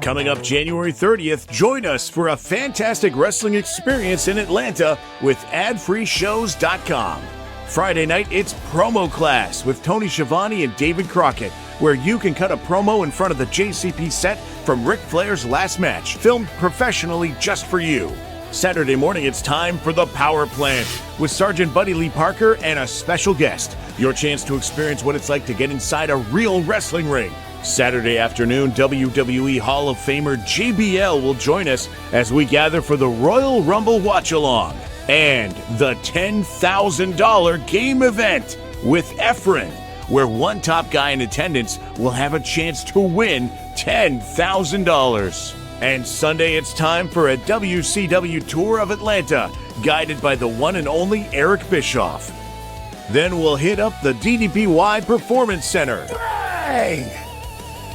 Coming up January 30th, join us for a fantastic wrestling experience in Atlanta with adfreeshows.com. Friday night, it's Promo Class with Tony Schiavone and David Crockett, where you can cut a promo in front of the JCP set from Ric Flair's last match, filmed professionally just for you. Saturday morning, it's time for the Power Plant with Sergeant Buddy Lee Parker and a special guest. Your chance to experience what it's like to get inside a real wrestling ring. Saturday afternoon, WWE Hall of Famer JBL will join us as we gather for the Royal Rumble Watch-Along and the $10,000 game event with Efren, where one top guy in attendance will have a chance to win $10,000. And Sunday, it's time for a WCW tour of Atlanta, guided by the one and only Eric Bischoff. Then we'll hit up the DDPY Performance Center. Bang!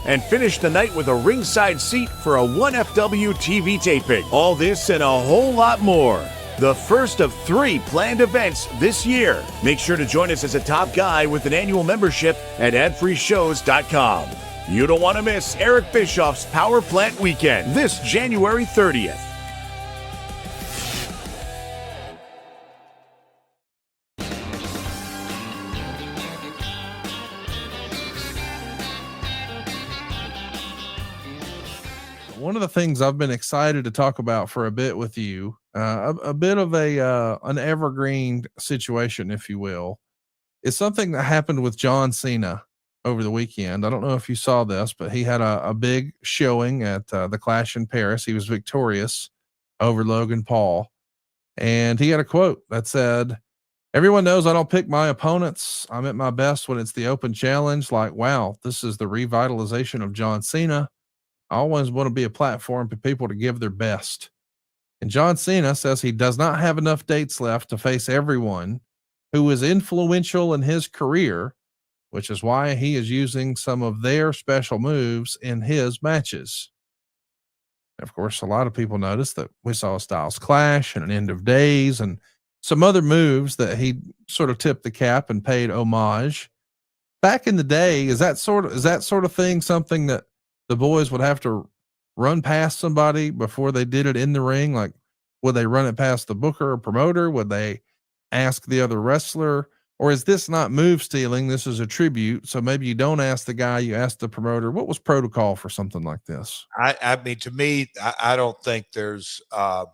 And finish the night with a ringside seat for a 1FW TV taping. All this and a whole lot more. The first of 3 planned events this year. Make sure to join us as a top guy with an annual membership at adfreeshows.com. You don't want to miss Eric Bischoff's Power Plant Weekend this January 30th. One of the things I've been excited to talk about for a bit with you, a bit of an evergreen situation, if you will, is something that happened with John Cena over the weekend. I don't know if you saw this, but he had a big showing at the Clash in Paris. He was victorious over Logan Paul, and he had a quote that said, "Everyone knows I don't pick my opponents. I'm at my best when it's the open challenge. Like, wow, this is the revitalization of John Cena. I always want to be a platform for people to give their best." And John Cena says he does not have enough dates left to face everyone who is influential in his career, which is why he is using some of their special moves in his matches. Of course, a lot of people noticed that we saw a Styles Clash and an End of Days and some other moves that he sort of tipped the cap and paid homage. Back in the day, is that sort of thing something that the boys would have to run past somebody before they did it in the ring? Like, would they run it past the booker or promoter? Would they ask the other wrestler? Or is this not move stealing? This is a tribute. So maybe you don't ask the guy, you ask the promoter. What was protocol for something like this? I mean, to me, I don't think there's, oh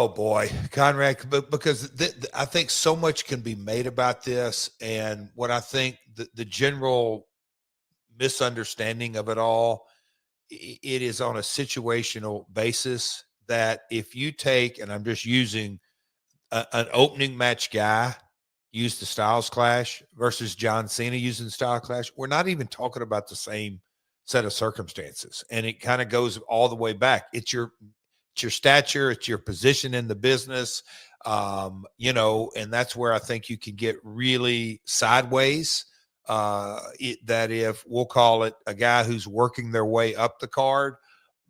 boy, Conrad, because I think so much can be made about this. And what I think the general misunderstanding of it all, it is on a situational basis that if you take, and I'm just using an opening match guy used the Styles Clash versus John Cena using the Styles Clash, we're not even talking about the same set of circumstances. And it kind of goes all the way back. It's your stature, it's your position in the business, and that's where I think you can get really sideways. That if we'll call it a guy who's working their way up the card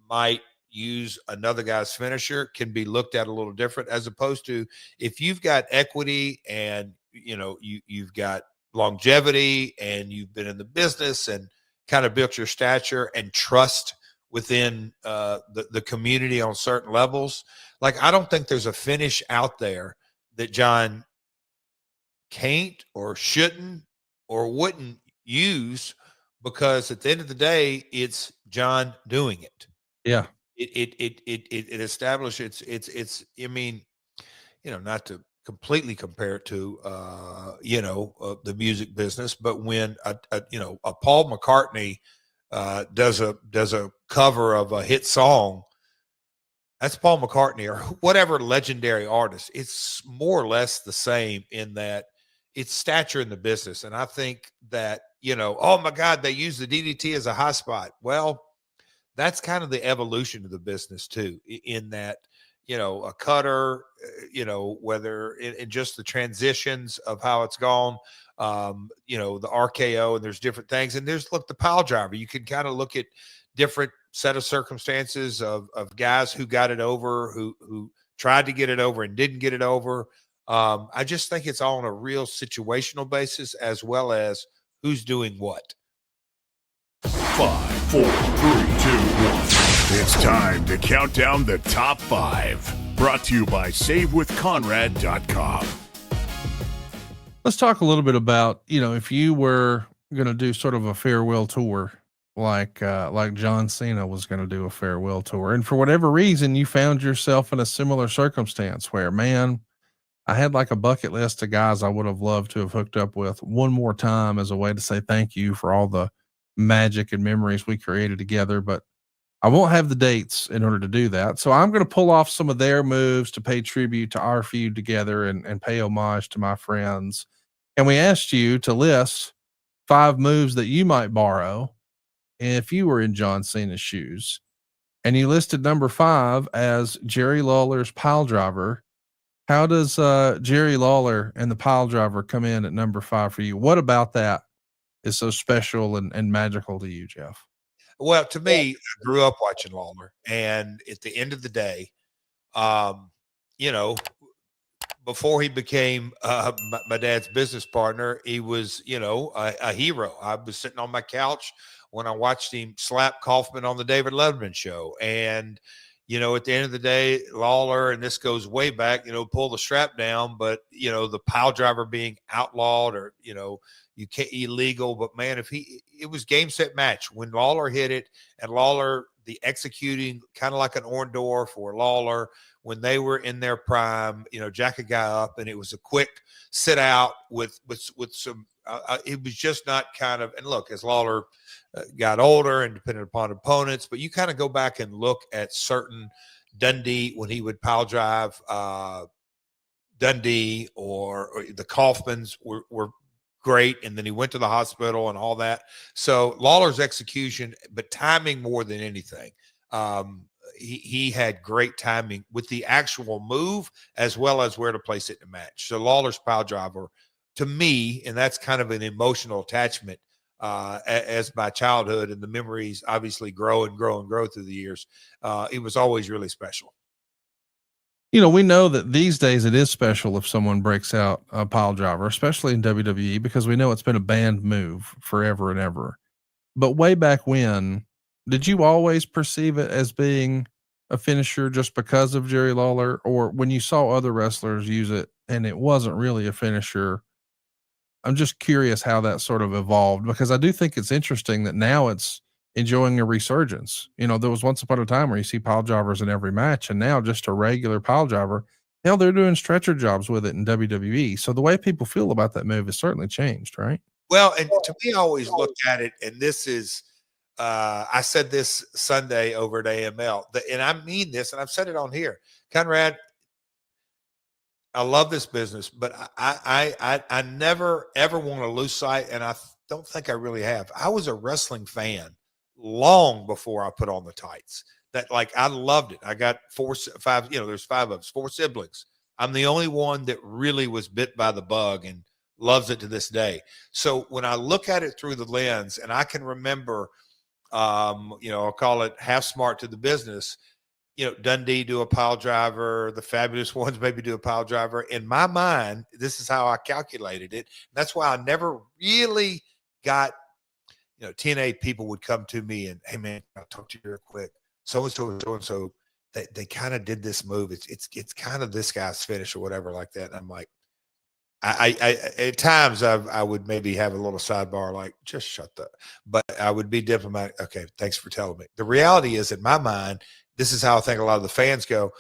might use another guy's finisher, can be looked at a little different, as opposed to if you've got equity and you've got longevity and you've been in the business and kind of built your stature and trust within the community on certain levels. Like, I don't think there's a finish out there that John can't or shouldn't or wouldn't use, because at the end of the day, it's John doing it. Yeah. It established it's, I mean, not to completely compare it to, the music business, but when a Paul McCartney does a cover of a hit song, that's Paul McCartney or whatever legendary artist. It's more or less the same in that it's stature in the business. And I think that, oh my God, they use the DDT as a high spot. Well, that's kind of the evolution of the business too, in that, a cutter, whether in just the transitions of how it's gone, the RKO, and there's different things. And there's, look, the pile driver. You can kind of look at different set of circumstances of guys who got it over, who tried to get it over and didn't get it over. I just think it's all on a real situational basis, as well as who's doing what. 5, 4, 3, 2, 1. It's time to count down the top 5. Brought to you by SaveWithConrad.com. Let's talk a little bit about, if you were going to do sort of a farewell tour, like John Cena was going to do a farewell tour. And for whatever reason, you found yourself in a similar circumstance where, man, I had like a bucket list of guys I would have loved to have hooked up with one more time as a way to say thank you for all the magic and memories we created together. But I won't have the dates in order to do that. So I'm going to pull off some of their moves to pay tribute to our feud together and pay homage to my friends. And we asked you to list 5 moves that you might borrow if you were in John Cena's shoes. And you listed number 5 as Jerry Lawler's pile driver. How does Jerry Lawler and the pile driver come in at number 5 for you? What about that is so special and magical to you, Jeff? Well, to me, I grew up watching Lawler, and at the end of the day, you know, before he became my dad's business partner, he was, a hero. I was sitting on my couch when I watched him slap Kaufman on the David Letterman show. And, at the end of the day, Lawler, and this goes way back, pull the strap down, but, the pile driver being outlawed or, you can't illegal, but man, it was game, set, match when Lawler hit it, and Lawler, the executing kind of like an Orndorff for Lawler, when they were in their prime, jack a guy up, and it was a quick sit out with some, it was just not kind of, and look, as Lawler got older and depending upon opponents, but you kind of go back and look at certain Dundee when he would pile drive Dundee or the Kaufmans were great. And then he went to the hospital and all that. So Lawler's execution, but timing more than anything. He had great timing with the actual move as well as where to place it in the match. So Lawler's pile driver, to me, and that's kind of an emotional attachment as my childhood and the memories obviously grow and grow and grow through the years. It was always really special. We know that these days it is special if someone breaks out a pile driver, especially in WWE, because we know it's been a banned move forever and ever. But way back when, did you always perceive it as being a finisher just because of Jerry Lawler? Or when you saw other wrestlers use it and it wasn't really a finisher? I'm just curious how that sort of evolved, because I do think it's interesting that now it's enjoying a resurgence. There was once upon a time where you see pile drivers in every match, and now just a regular pile driver. Now they're doing stretcher jobs with it in WWE. So the way people feel about that move has certainly changed, right? Well, and to me, I always look at it, and this is, I said this Sunday over at AML, and I mean this, and I've said it on here, Conrad, I love this business, but I never ever want to lose sight, and I don't think I really have. I was a wrestling fan long before I put on the tights. That, like, I loved it. I got 4, 5. There's 5 of us, 4 siblings. I'm the only one that really was bit by the bug and loves it to this day. So when I look at it through the lens, and I can remember, I'll call it half smart to the business. Dundee do a pile driver, the Fabulous Ones maybe do a pile driver. In my mind, this is how I calculated it. That's why I never really got, TNA people would come to me and, hey man, I'll talk to you real quick. So-and-so and so-and-so, they kind of did this move. It's kind of this guy's finish or whatever like that. And I'm like, I at times I would maybe have a little sidebar, like, just shut up. But I would be diplomatic. Okay, thanks for telling me. The reality is, in my mind, this is how I think a lot of the fans go.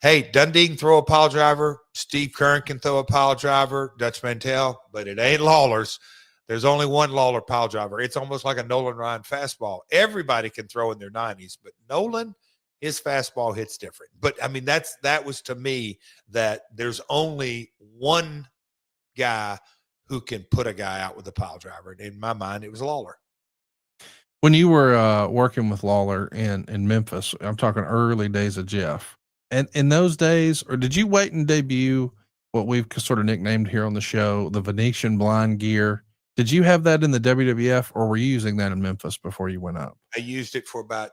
Hey, Dundee can throw a pile driver. Steve Kern can throw a pile driver. Dutch Mantel, but it ain't Lawler's. There's only one Lawler pile driver. It's almost like a Nolan Ryan fastball. Everybody can throw in their 90s, but Nolan, his fastball hits different. But I mean, that was to me that there's only one guy who can put a guy out with a pile driver. And in my mind, it was Lawler. When you were working with Lawler in Memphis, I'm talking early days of Jeff, and in those days, or did you wait and debut what we've sort of nicknamed here on the show, the Venetian blind gear? Did you have that in the WWF, or were you using that in Memphis before you went up? I used it for about,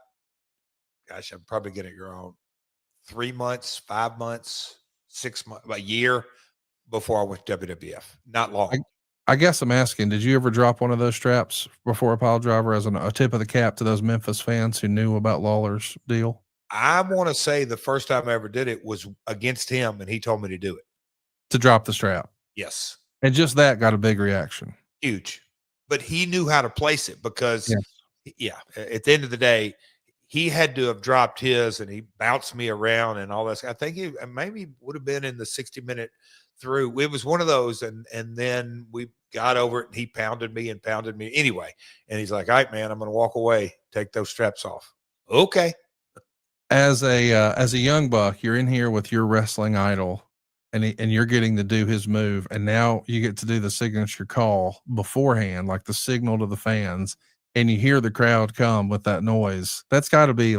gosh, I'm probably getting it wrong, 3 months, 5 months, 6 months, a year before I went to WWF. Not long. I guess I'm asking, did you ever drop one of those straps before a pile driver as a tip of the cap to those Memphis fans who knew about Lawler's deal? I want to say the first time I ever did it was against him, and he told me to do it. To drop the strap. Yes. And just that got a big reaction. Huge. But he knew how to place it because, Yeah. at the end of the day, he had to have dropped his, and he bounced me around and all this. I think he maybe would have been in the 60-minute through. It was one of those, and then we got over it, and he pounded me anyway. And he's like, "All right, man, I'm going to walk away. Take those straps off." Okay. As a young buck, you're in here with your wrestling idol, and you're getting to do his move, and now you get to do the signature call beforehand, like the signal to the fans, and you hear the crowd come with that noise. That's got to be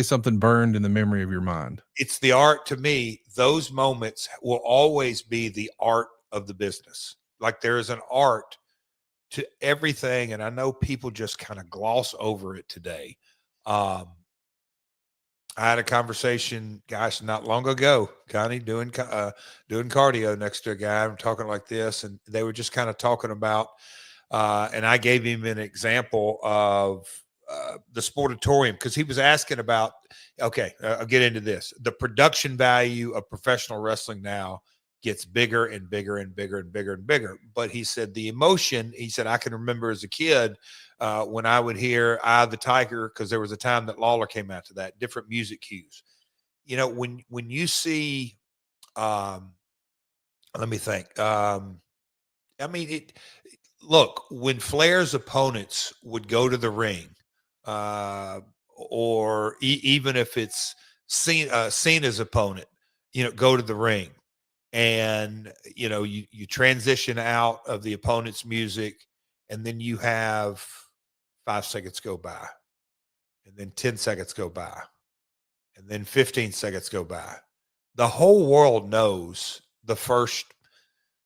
something burned in the memory of your mind. It's the art to me. Those moments will always be the art of the business. Like there is an art to everything, and I know people just kind of gloss over it today. I had a conversation, gosh, not long ago, Connie, doing cardio next to a guy. I'm talking like this, and they were just kind of talking about, and I gave him an example of the Sportatorium because he was asking about, okay, I'll get into this. The production value of professional wrestling now gets bigger and bigger and bigger and bigger and bigger. But he said the emotion, he said, I can remember as a kid when I would hear "Eye of the Tiger," because there was a time that Lawler came out to that, different music cues. You know, when you see, let me think. Look, when Flair's opponents would go to the ring, or even if it's Cena's opponent, go to the ring, and you transition out of the opponent's music, and then you have 5 seconds go by, and then 10 seconds go by, and then 15 seconds go by. The whole world knows the first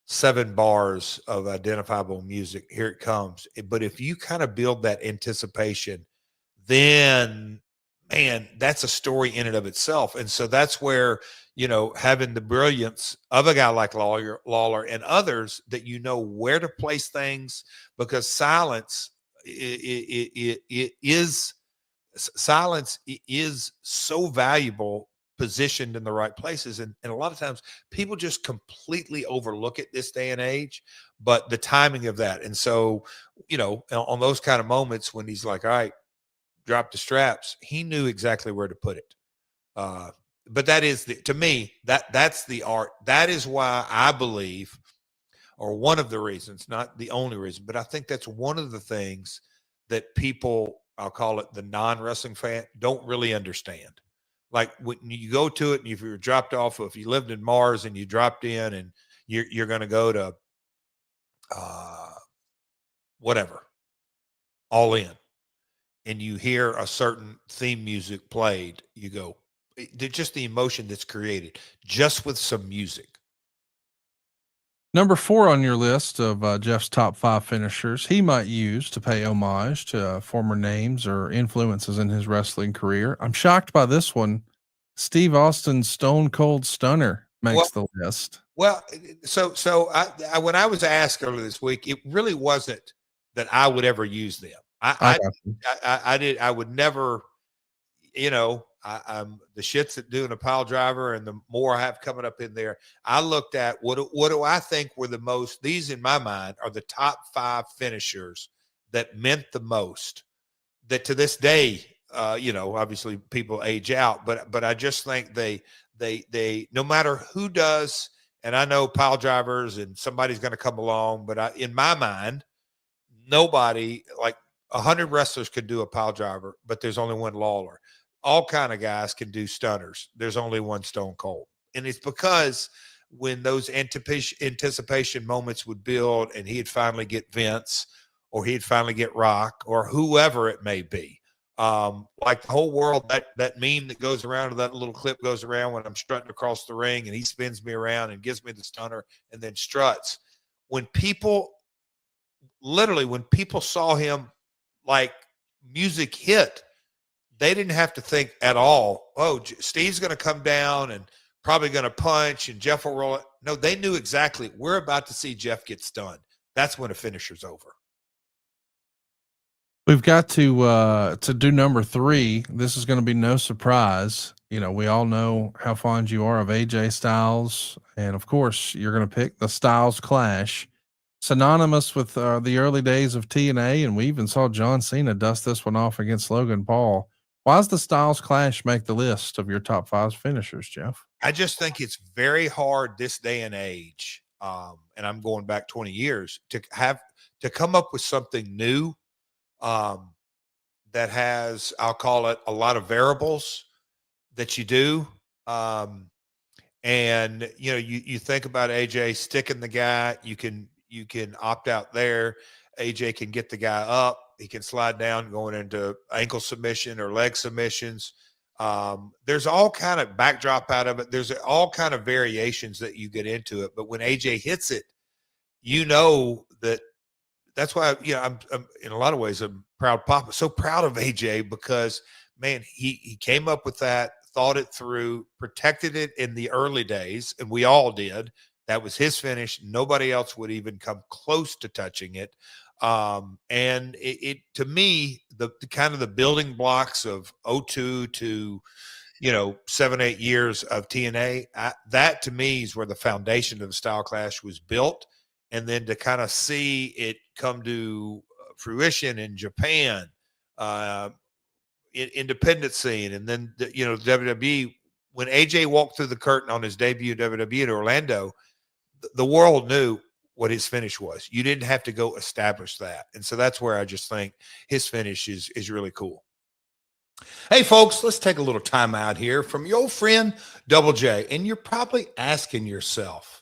7 bars of identifiable music. Here it comes. But if you kind of build that anticipation, then man, that's a story in and of itself. And so that's where, having the brilliance of a guy like Lawler and others that where to place things, because silence is so valuable, positioned in the right places. And a lot of times people just completely overlook it this day and age, but the timing of that. And so, on those kind of moments when he's like, all right, drop the straps, he knew exactly where to put it. But that is to me, that's the art. That is why I believe, or one of the reasons, not the only reason, but I think that's one of the things that people, I'll call it the non-wrestling fan, don't really understand. Like when you go to it, and if you're dropped off, if you lived in Mars and you dropped in, and you're going to go to whatever, All In, and you hear a certain theme music played, you go, just the emotion that's created just with some music. Number 4 on your list of Jeff's top 5 finishers he might use to pay homage to former names or influences in his wrestling career. I'm shocked by this one. Steve Austin's Stone Cold Stunner makes the list. Well, so I when I was asked earlier this week, it really wasn't that I would ever use them. I would never, I'm the shits at doing a pile driver, and the more I have coming up in there, I looked at what do I think were the most, these in my mind are the top 5 finishers that meant the most, that to this day, obviously people age out, but I just think they no matter who does, and I know pile drivers and somebody's going to come along, but in my mind, nobody, like 100 wrestlers could do a pile driver, but there's only one Lawler. All kind of guys can do stunners. There's only one Stone Cold. And it's because when those anticipation moments would build, and he'd finally get Vince, or he'd finally get Rock, or whoever it may be. Like the whole world, that meme that goes around, or that little clip goes around when I'm strutting across the ring and he spins me around and gives me the stunner and then struts. When people saw him, like music hit, they didn't have to think at all, oh, Steve's going to come down and probably going to punch and Jeff will roll it. No, they knew exactly, we're about to see Jeff get stunned. That's when a finisher's over. We've got to do number 3. This is going to be no surprise. You know, we all know how fond you are of AJ Styles. And of course, you're going to pick the Styles Clash, synonymous with the early days of TNA. And we even saw John Cena dust this one off against Logan Paul. Why does the Styles Clash make the list of your top 5 finishers, Jeff? I just think it's very hard this day and age, and I'm going back 20 years, to come up with something new that has, I'll call it, a lot of variables that you do. And you know, you think about AJ sticking the guy, you can opt out there. AJ can get the guy up, he can slide down going into ankle submission or leg submissions. There's all kind of backdrop out of it. There's all kind of variations that you get into it. But when AJ hits it, you know that's why, you know, I'm in a lot of ways, I'm proud papa. So proud of AJ because, man, he came up with that, thought it through, protected it in the early days, and we all did. That was his finish. Nobody else would even come close to touching it. And it to me, the kind of the building blocks of 02 to, you know, 7-8 years of TNA, that to me is where the foundation of the Style Clash was built. And then to kind of see it come to fruition in Japan, independent scene, and then you know, WWE, when AJ walked through the curtain on his debut WWE in Orlando, the world knew what his finish was. You didn't have to go establish that. And so that's where I just think his finish is really cool. Hey folks, let's take a little time out here from your old friend Double J. And you're probably asking yourself,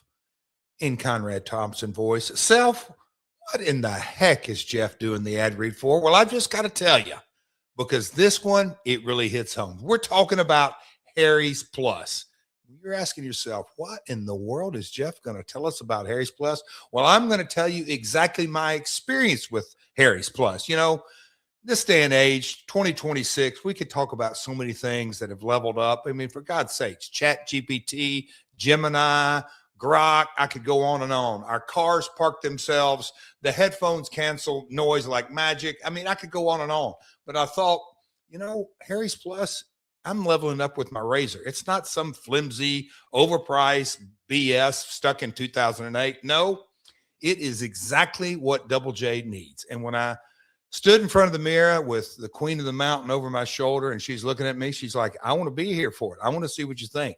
in Conrad Thompson voice, self, what in the heck is Jeff doing the ad read for? Well, I've just got to tell you, because this one, it really hits home. We're talking about Harry's Plus. You're asking yourself, what in the world is Jeff going to tell us about Harry's Plus? Well, I'm going to tell you exactly my experience with Harry's Plus. You know, this day and age, 2026, we could talk about so many things that have leveled up. I mean, for God's sakes, Chat GPT, Gemini, Grok, I could go on and on. Our cars park themselves. The headphones cancel noise like magic. I mean, I could go on and on. But I thought, you know, Harry's Plus, I'm leveling up with my razor. It's not some flimsy, overpriced BS stuck in 2008. No, it is exactly what Double J needs. And when I stood in front of the mirror with the Queen of the Mountain over my shoulder and she's looking at me, she's like, I want to be here for it. I want to see what you think.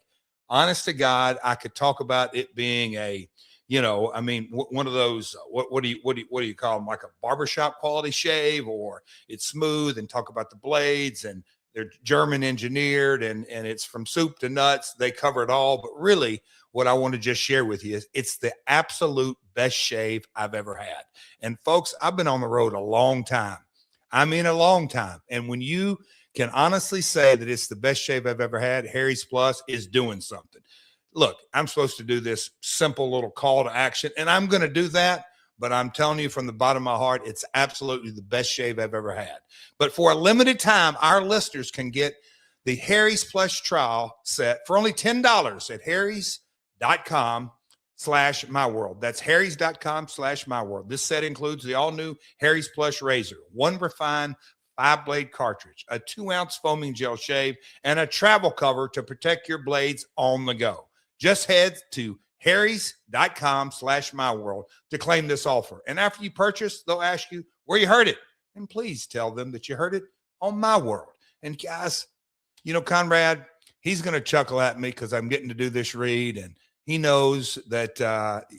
Honest to God, I could talk about it being a, you know, I mean, one of those, what do you call them? Like a barbershop quality shave, or it's smooth, and talk about the blades, and they're German engineered, and it's from soup to nuts. They cover it all. But really what I want to just share with you is it's the absolute best shave I've ever had. And folks, I've been on the road a long time. I mean, a long time. And when you can honestly say that it's the best shave I've ever had, Harry's Plus is doing something. Look, I'm supposed to do this simple little call to action, and I'm going to do that. But I'm telling you from the bottom of my heart, it's absolutely the best shave I've ever had. But for a limited time, our listeners can get the Harry's Plus trial set for only $10 at harrys.com/myworld. That's harrys.com/myworld. This set includes the all-new Harry's Plus razor, one refined 5-blade cartridge, a 2-ounce foaming gel shave, and a travel cover to protect your blades on the go. Just head to harrys.com/myworld to claim this offer. And after you purchase, they'll ask you where you heard it. And please tell them that you heard it on My World. And guys, you know, Conrad, he's going to chuckle at me because I'm getting to do this read. And he knows that,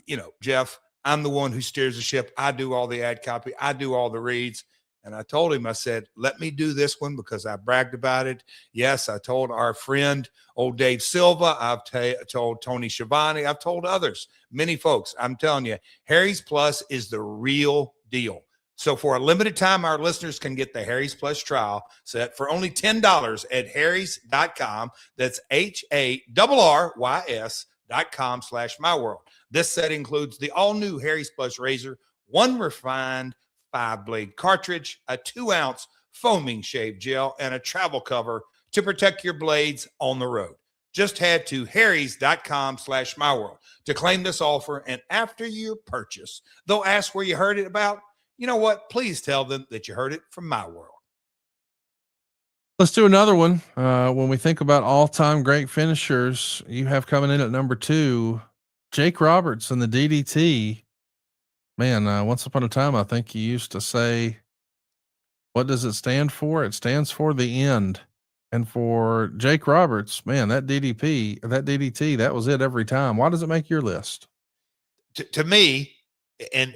you know, Jeff, I'm the one who steers the ship. I do all the ad copy. I do all the reads. And I told him, I said, let me do this one because I bragged about it. Yes, I told our friend, old Dave Silva. I've told Tony Schiavone. I've told others, many folks. I'm telling you, Harry's Plus is the real deal. So for a limited time, our listeners can get the Harry's Plus trial set for only $10 at harrys.com. That's HARRYS.com/myworld. This set includes the all-new Harry's Plus razor, one refined 5-blade cartridge, a 2-ounce foaming shave gel, and a travel cover to protect your blades on the road. Just head to harrys.com/myworld to claim this offer. And after your purchase, they'll ask where you heard it about. You know what? Please tell them that you heard it from My World. Let's do another one. When we think about all-time great finishers, you have coming in at number 2, Jake Roberts and the DDT. Man, once upon a time, I think you used to say, what does it stand for? It stands for the end. And for Jake Roberts, man, that DDT, that was it every time. Why does it make your list? To me, and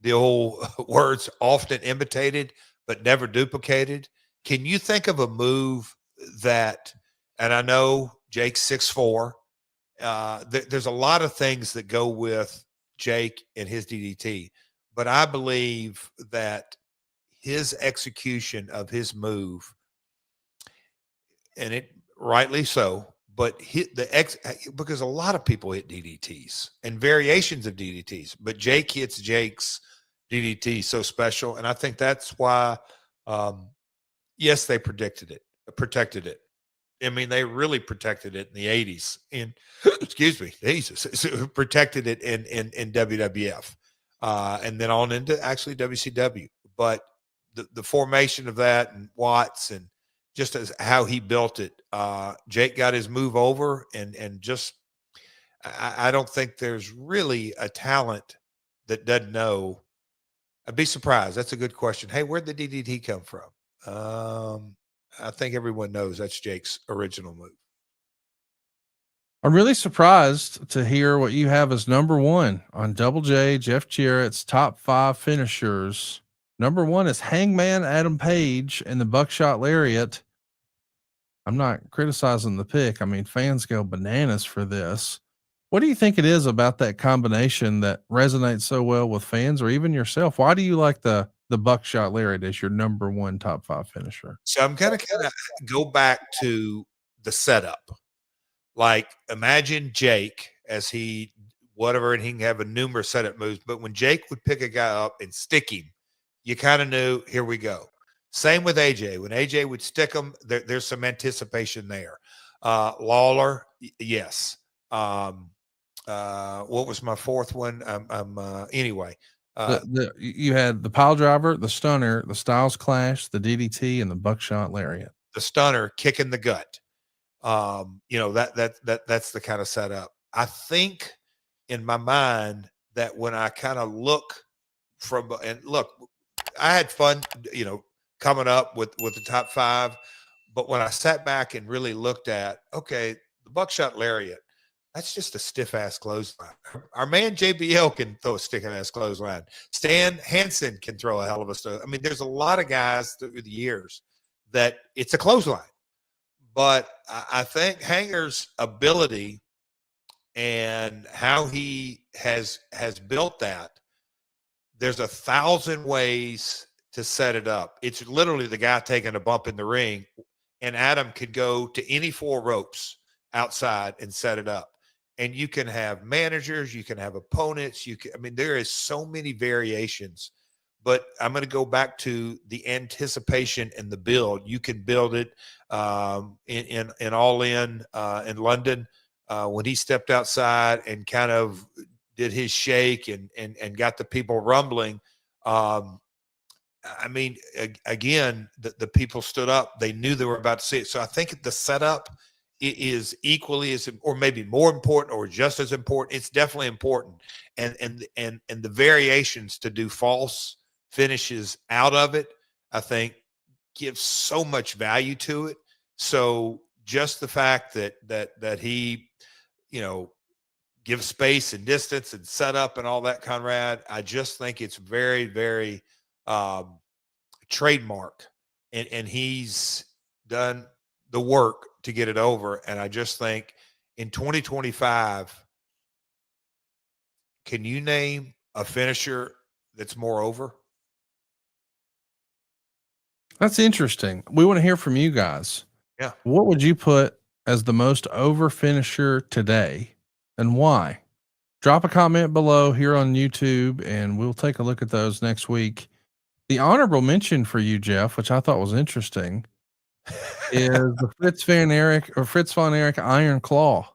the old words, often imitated but never duplicated. Can you think of a move that, and I know Jake's 6'4", there's a lot of things that go with Jake and his DDT, but I believe that his execution of his move, and it rightly so, but because a lot of people hit DDTs and variations of DDTs, but Jake hits Jake's DDT so special, and I think that's why. Yes, they protected it. I mean, they really protected it in the 80s. And excuse me, Jesus, protected it in WWF, and then on into actually WCW. But the formation of that and Watts and just as how he built it, Jake got his move over, and just I don't think there's really a talent that doesn't know. I'd be surprised. That's a good question. Hey, where'd the DDT come from? I think everyone knows that's Jake's original move. I'm really surprised to hear what you have as number 1 on Double J, Jeff Jarrett's top 5 finishers. Number 1 is Hangman Adam Page and the Buckshot Lariat. I'm not criticizing the pick. I mean, fans go bananas for this. What do you think it is about that combination that resonates so well with fans or even yourself? Why do you like the Buckshot Lariat as your number 1 top 5 finisher? So I'm kind of go back to the setup. Like, imagine Jake as whatever, and he can have a numerous setup moves, but when Jake would pick a guy up and stick him, you kind of knew, here we go. Same with AJ. When AJ would stick him, there's some anticipation there. Lawler, yes. What was my fourth one? Anyway. You had the pile driver, the stunner, the Styles Clash, the DDT, and the Buckshot Lariat. The stunner kicking the gut. That's the kind of setup. I think in my mind that when I kind of look I had fun, coming up with the top 5, but when I sat back and really looked at, okay, the Buckshot Lariat, that's just a stiff ass clothesline. Our man JBL can throw a stiff ass clothesline. Stan Hansen can throw a hell of a stuff. I mean, there's a lot of guys through the years that it's a clothesline. But I think Hanger's ability and how he has built that, there's 1,000 ways to set it up. It's literally the guy taking a bump in the ring, and Adam could go to any 4 ropes outside and set it up. And you can have managers, you can have opponents, there is so many variations. But I'm going to go back to the anticipation and the build. You can build it in All In London when he stepped outside and kind of did his shake and got the people rumbling. Again, the people stood up. They knew they were about to see it. So I think the setup is equally as, or maybe more important, or just as important. It's definitely important. And the variations to do false finishes out of it, I think, gives so much value to it. So just the fact that he, gives space and distance and setup and all that, Conrad, I just think it's very, very trademark, and he's done the work to get it over. And I just think in 2025, can you name a finisher that's more over? That's interesting. We want to hear from you guys. Yeah. What would you put as the most over finisher today, and why? Drop a comment below here on YouTube, and we'll take a look at those next week. The honorable mention for you, Jeff, which I thought was interesting. is the Fritz von Erich Iron Claw.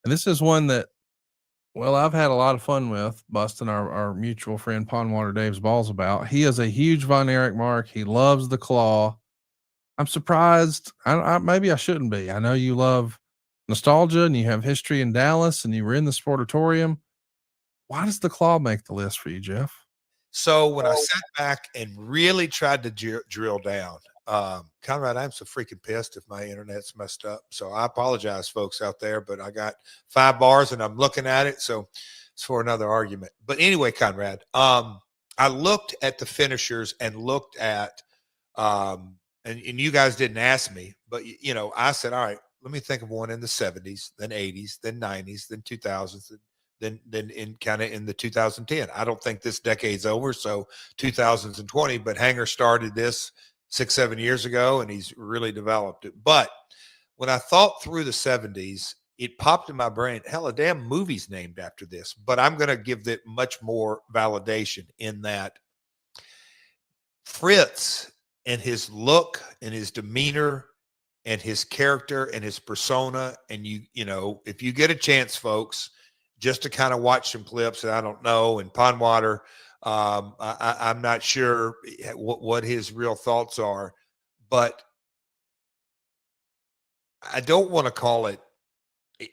And this is one that, well, I've had a lot of fun with busting our mutual friend Pondwater Dave's balls about. He is a huge Von Erich mark. He loves the claw. I'm surprised. Maybe I shouldn't be. I know you love nostalgia and you have history in Dallas and you were in the Sportatorium. Why does the claw make the list for you, Jeff? So when I sat back and really tried to drill down, Conrad, I'm so freaking pissed if my internet's messed up. So I apologize, folks out there, but I got 5 bars and I'm looking at it. So it's for another argument. But anyway, Conrad, I looked at the finishers and looked at, and you guys didn't ask me, but I said, all right, let me think of one in the 70s, then 80s, then 90s, then 2000s, then in kind of in the 2010. I don't think this decade's over, so 2020, but Hanger started this 6-7 years ago and he's really developed it. But when I thought through the 70s, it popped in my brain, hell, a damn movie's named after this. But I'm going to give it much more validation in that Fritz and his look and his demeanor and his character and his persona, and if you get a chance, folks, just to kind of watch some clips, and I don't know, and Pondwater, I'm not sure what his real thoughts are, but I don't want to call it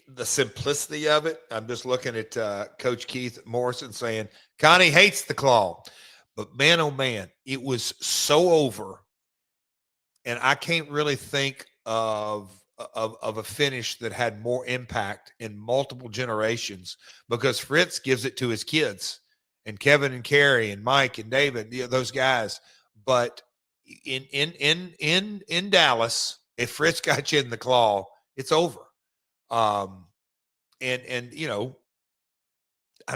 the simplicity of it. I'm just looking at Coach Keith Morrison saying, Connie hates the claw. But man, oh man, it was so over. And I can't really think of a finish that had more impact in multiple generations, because Fritz gives it to his kids and Kevin and Carrie and Mike and David, those guys. But in Dallas, if Fritz got you in the claw, it's over. I'm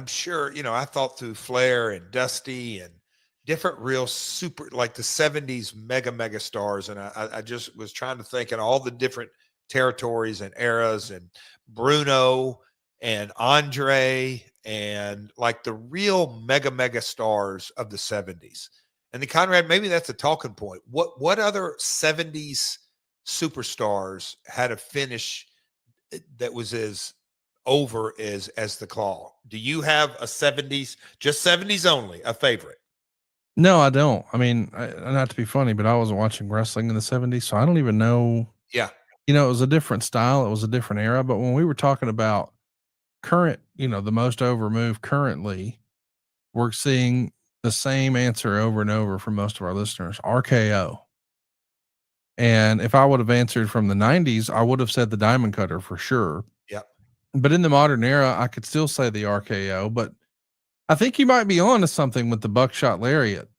sure, I thought through Flair and Dusty and different real super, like the 70s mega stars. And I just was trying to think in all the different territories and eras, and Bruno and Andre and like the real mega stars of the 70s. And the Conrad, maybe that's a talking point. What other 70s superstars had a finish that was as over as the claw? Do you have a 70s, just 70s only, a favorite? No, I don't. I mean, not to be funny, but I wasn't watching wrestling in the 70s, so I don't even know. Yeah. It was a different style. It was a different era. But when we were talking about current, the most over move currently, we're seeing the same answer over and over from most of our listeners, RKO. And if I would have answered from the 90s, I would have said the Diamond Cutter for sure. Yep. But in the modern era, I could still say the RKO. But I think you might be on to something with the Buckshot Lariat.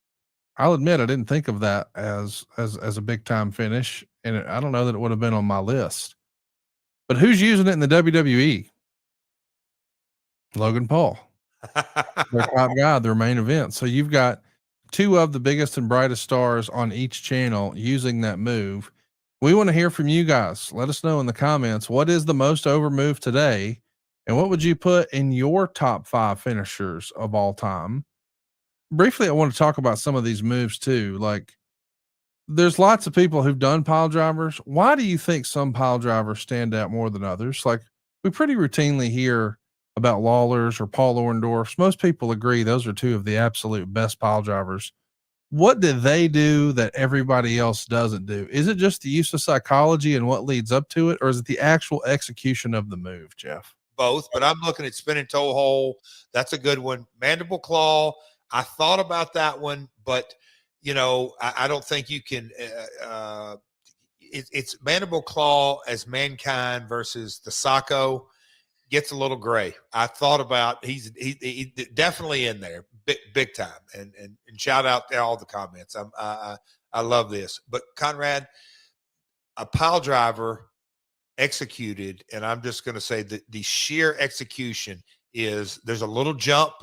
I'll admit I didn't think of that as a big time finish, and I don't know that it would have been on my list. But who's using it in the WWE? Logan Paul, their top guy, their main event. So you've got 2 of the biggest and brightest stars on each channel using that move. We want to hear from you guys. Let us know in the comments, what is the most over move today, and what would you put in your top 5 finishers of all time? Briefly, I want to talk about some of these moves too. Like, there's lots of people who've done pile drivers. Why do you think some pile drivers stand out more than others? Like, we pretty routinely hear about Lawler's or Paul Orndorff's. Most people agree those are 2 of the absolute best pile drivers. What did they do that everybody else doesn't do? Is it just the use of psychology and what leads up to it, or is it the actual execution of the move, Jeff? Both, but I'm looking at spinning toe hole. That's a good one. Mandible claw. I thought about that one, but I don't think you can. It's mandible claw as Mankind versus the Sacco gets a little gray. I thought about he's definitely in there, big time, and shout out to all the comments. I love this, but Conrad, a pile driver executed, and I'm just going to say that the sheer execution is there's a little jump.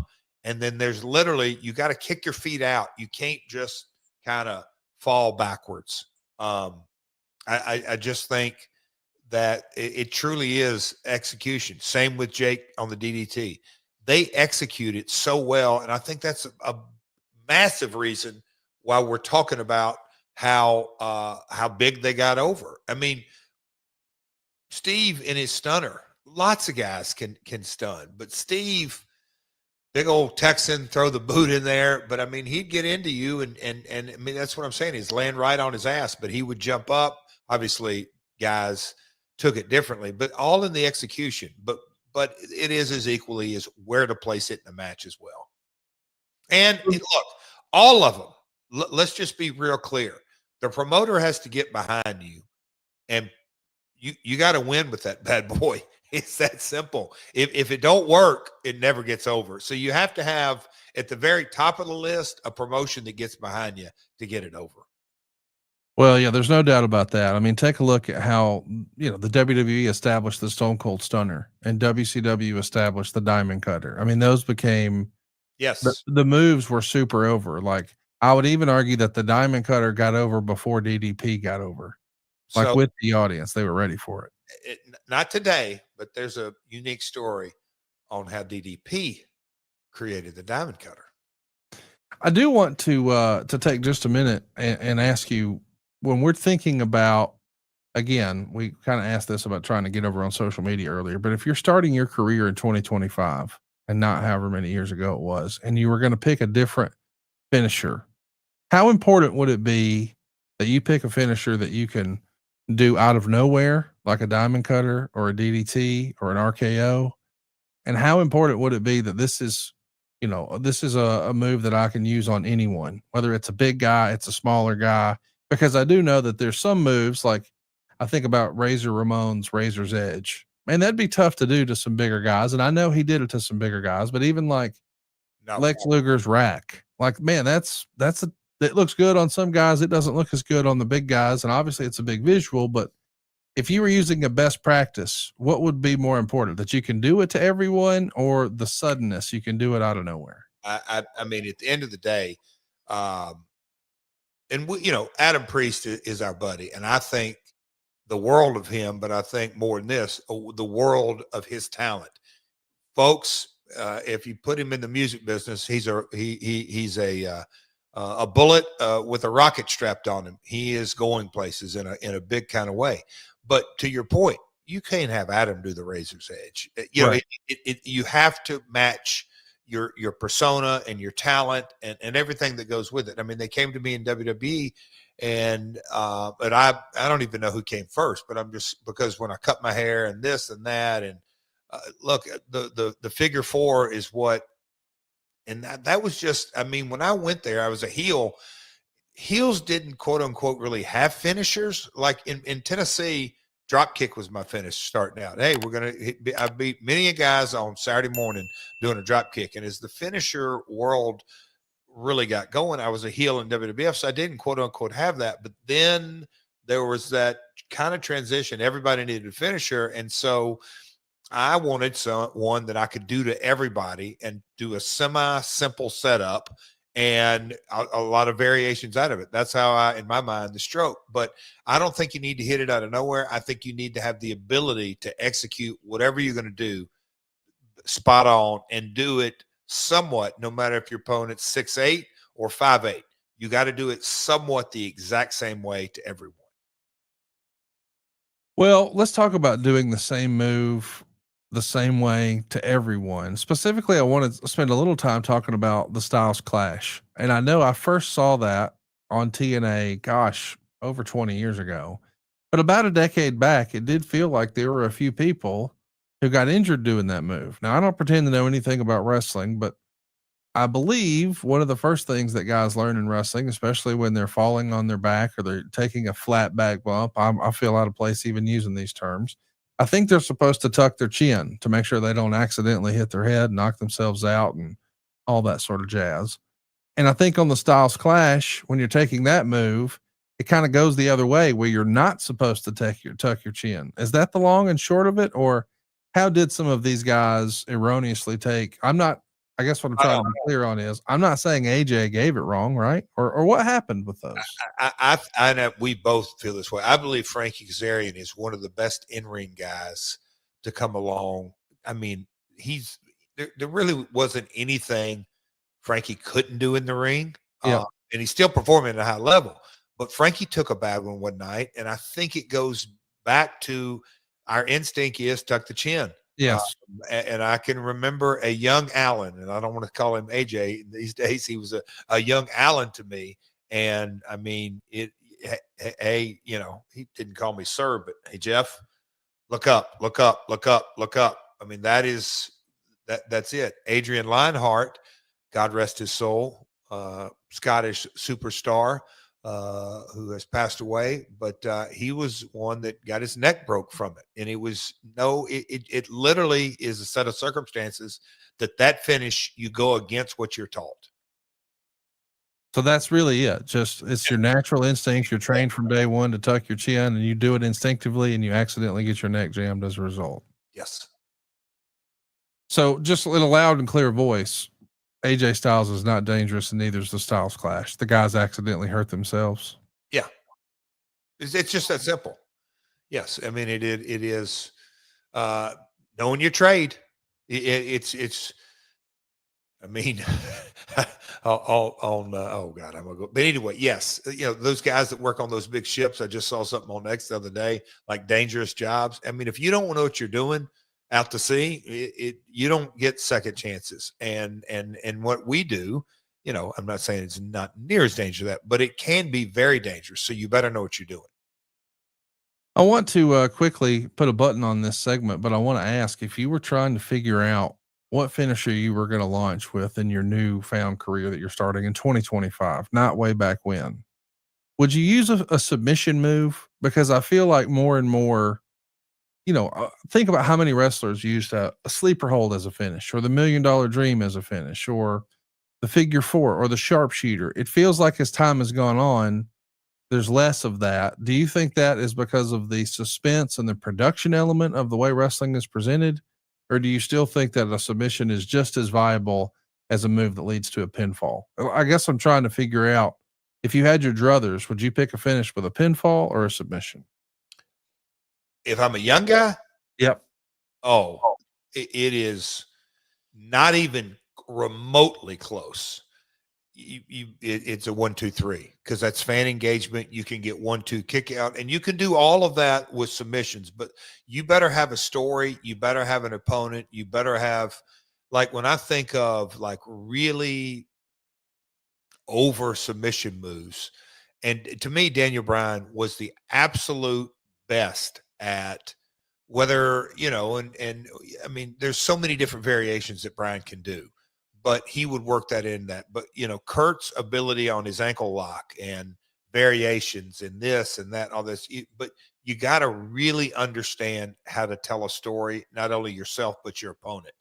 And then there's literally, you got to kick your feet out. You can't just kind of fall backwards. I just think that it truly is execution. Same with Jake on the DDT. They execute it so well. And I think that's a massive reason why we're talking about how big they got over. I mean, Steve in his stunner, lots of guys can stun, but Steve, big old Texan, throw the boot in there. But I mean, he'd get into you, and I mean, that's what I'm saying. He's laying right on his ass, but he would jump up. Obviously, guys took it differently, but all in the execution. But it is as equally as where to place it in the match as well. And look, all of them. Let's just be real clear. The promoter has to get behind you, and you got to win with that bad boy. It's that simple. If it don't work, it never gets over. So you have to have at the very top of the list a promotion that gets behind you to get it over. Well, yeah, there's no doubt about that. I mean, take a look at how, the WWE established the Stone Cold Stunner and WCW established the Diamond Cutter. I mean, those became, yes, the moves were super over. Like, I would even argue that the Diamond Cutter got over before DDP got over. Like, so, with the audience, they were ready for it. Not today, but there's a unique story on how DDP created the Diamond Cutter. I do want to take just a minute and ask you, when we're thinking about, again, we kind of asked this about trying to get over on social media earlier, but if you're starting your career in 2025 and not however many years ago it was, and you were going to pick a different finisher, how important would it be that you pick a finisher that you can do out of nowhere, like a Diamond Cutter or a DDT or an RKO? And how important would it be that this is a move that I can use on anyone, whether it's a big guy, it's a smaller guy, because I do know that there's some moves, like I think about Razor Ramon's Razor's Edge. Man, that'd be tough to do to some bigger guys. And I know he did it to some bigger guys, but even like Lex Luger's rack, like, man, it looks good on some guys. It doesn't look as good on the big guys. And obviously it's a big visual, but if you were using a best practice, what would be more important, that you can do it to everyone, or the suddenness, you can do it out of nowhere? I mean, at the end of the day, and Adam Priest is our buddy, and I think the world of him, but I think more than this, the world of his talent, folks. If you put him in the music business, he's a bullet with a rocket strapped on him. He is going places in a big kind of way. But to your point, you can't have Adam do the Razor's Edge. Right. You have to match your persona and your talent and everything that goes with it. I mean, they came to me in WWE, and but I don't even know who came first, but I'm just, because when I cut my hair and this and that, and look, the figure four is what, and that was just, I mean, when I went there, I was a heel. Heels didn't, quote unquote, really have finishers. Like in Tennessee, drop kick was my finish starting out. Hey, I beat many guys on Saturday morning doing a drop kick. And as the finisher world really got going, I was a heel in WWF, so I didn't, quote unquote, have that. But then there was that kind of transition. Everybody needed a finisher. And so I wanted one that I could do to everybody and do a semi-simple setup and a lot of variations out of it. That's how in my mind, the stroke. But I don't think you need to hit it out of nowhere. I think you need to have the ability to execute whatever you're going to do spot on and do it somewhat, no matter if your opponent's 6'8" or 5'8". You got to do it somewhat the exact same way to everyone. Well, let's talk about doing the same move the same way to everyone. Specifically, I want to spend a little time talking about the Styles Clash. And I know I first saw that on TNA, gosh, over 20 years ago. But about a decade back, it did feel like there were a few people who got injured doing that move. Now, I don't pretend to know anything about wrestling, but I believe one of the first things that guys learn in wrestling, especially when they're falling on their back or they're taking a flat back bump, I feel out of place even using these terms. I think they're supposed to tuck their chin to make sure they don't accidentally hit their head, knock themselves out, and all that sort of jazz. And I think on the Styles Clash, when you're taking that move, it kind of goes the other way, where you're not supposed to tuck your chin. Is that the long and short of it? Or how did some of these guys erroneously take? I guess what I'm trying to be clear on is, I'm not saying AJ gave it wrong, right? Or what happened with those? I know we both feel this way. I believe Frankie Kazarian is one of the best in-ring guys to come along. I mean, there really wasn't anything Frankie couldn't do in the ring. Yeah. And he's still performing at a high level. but Frankie took a bad one night. And I think it goes back to our instinct is tuck the chin. Yes. And I can remember a young Allen, and I don't want to call him AJ these days. He was a young Allen to me. And I mean, he didn't call me sir, but hey, Jeff, look up, look up, look up, look up. I mean, that's it. Adrian Lionheart, God rest his soul, Scottish superstar, who has passed away, but he was one that got his neck broke from it. And it literally is a set of circumstances that finish, you go against what you're taught. So that's really it. It's your natural instincts. You're trained from day one to tuck your chin, and you do it instinctively, and you accidentally get your neck jammed as a result. Yes. So just in a loud and clear voice, AJ Styles is not dangerous, and neither is the Styles Clash. The guys accidentally hurt themselves. Yeah. It's just that simple. Yes. I mean, it is, knowing your trade. I mean, oh God, I'm gonna go. But anyway, yes, those guys that work on those big ships. I just saw something on X the other day, like dangerous jobs. I mean, if you don't know what you're doing out to sea, you don't get second chances. And what we do, I'm not saying it's not near as dangerous as that, but it can be very dangerous. So you better know what you're doing. I want to quickly put a button on this segment, but I want to ask if you were trying to figure out what finisher you were going to launch with in your newfound career that you're starting in 2025, not way back when, would you use a submission move? Because I feel like more and more, think about how many wrestlers used a sleeper hold as a finish, or the $1 Million Dream as a finish, or the figure four, or the sharpshooter. It feels like as time has gone on, there's less of that. Do you think that is because of the suspense and the production element of the way wrestling is presented? Or do you still think that a submission is just as viable as a move that leads to a pinfall? I guess I'm trying to figure out, if you had your druthers, would you pick a finish with a pinfall or a submission? If I'm a young guy? Yep. Oh, it is not even remotely close. It's a 1, 2, 3, because that's fan engagement. You can get 1, 2 kick out, and you can do all of that with submissions, but you better have a story. You better have an opponent. You better have, like, when I think of like really over submission moves, and to me, Daniel Bryan was the absolute best at whether, and I mean, there's so many different variations that Bryan can do, but he would work that in that. But, Kurt's ability on his ankle lock and variations and this and that, all this, but you got to really understand how to tell a story, not only yourself, but your opponent.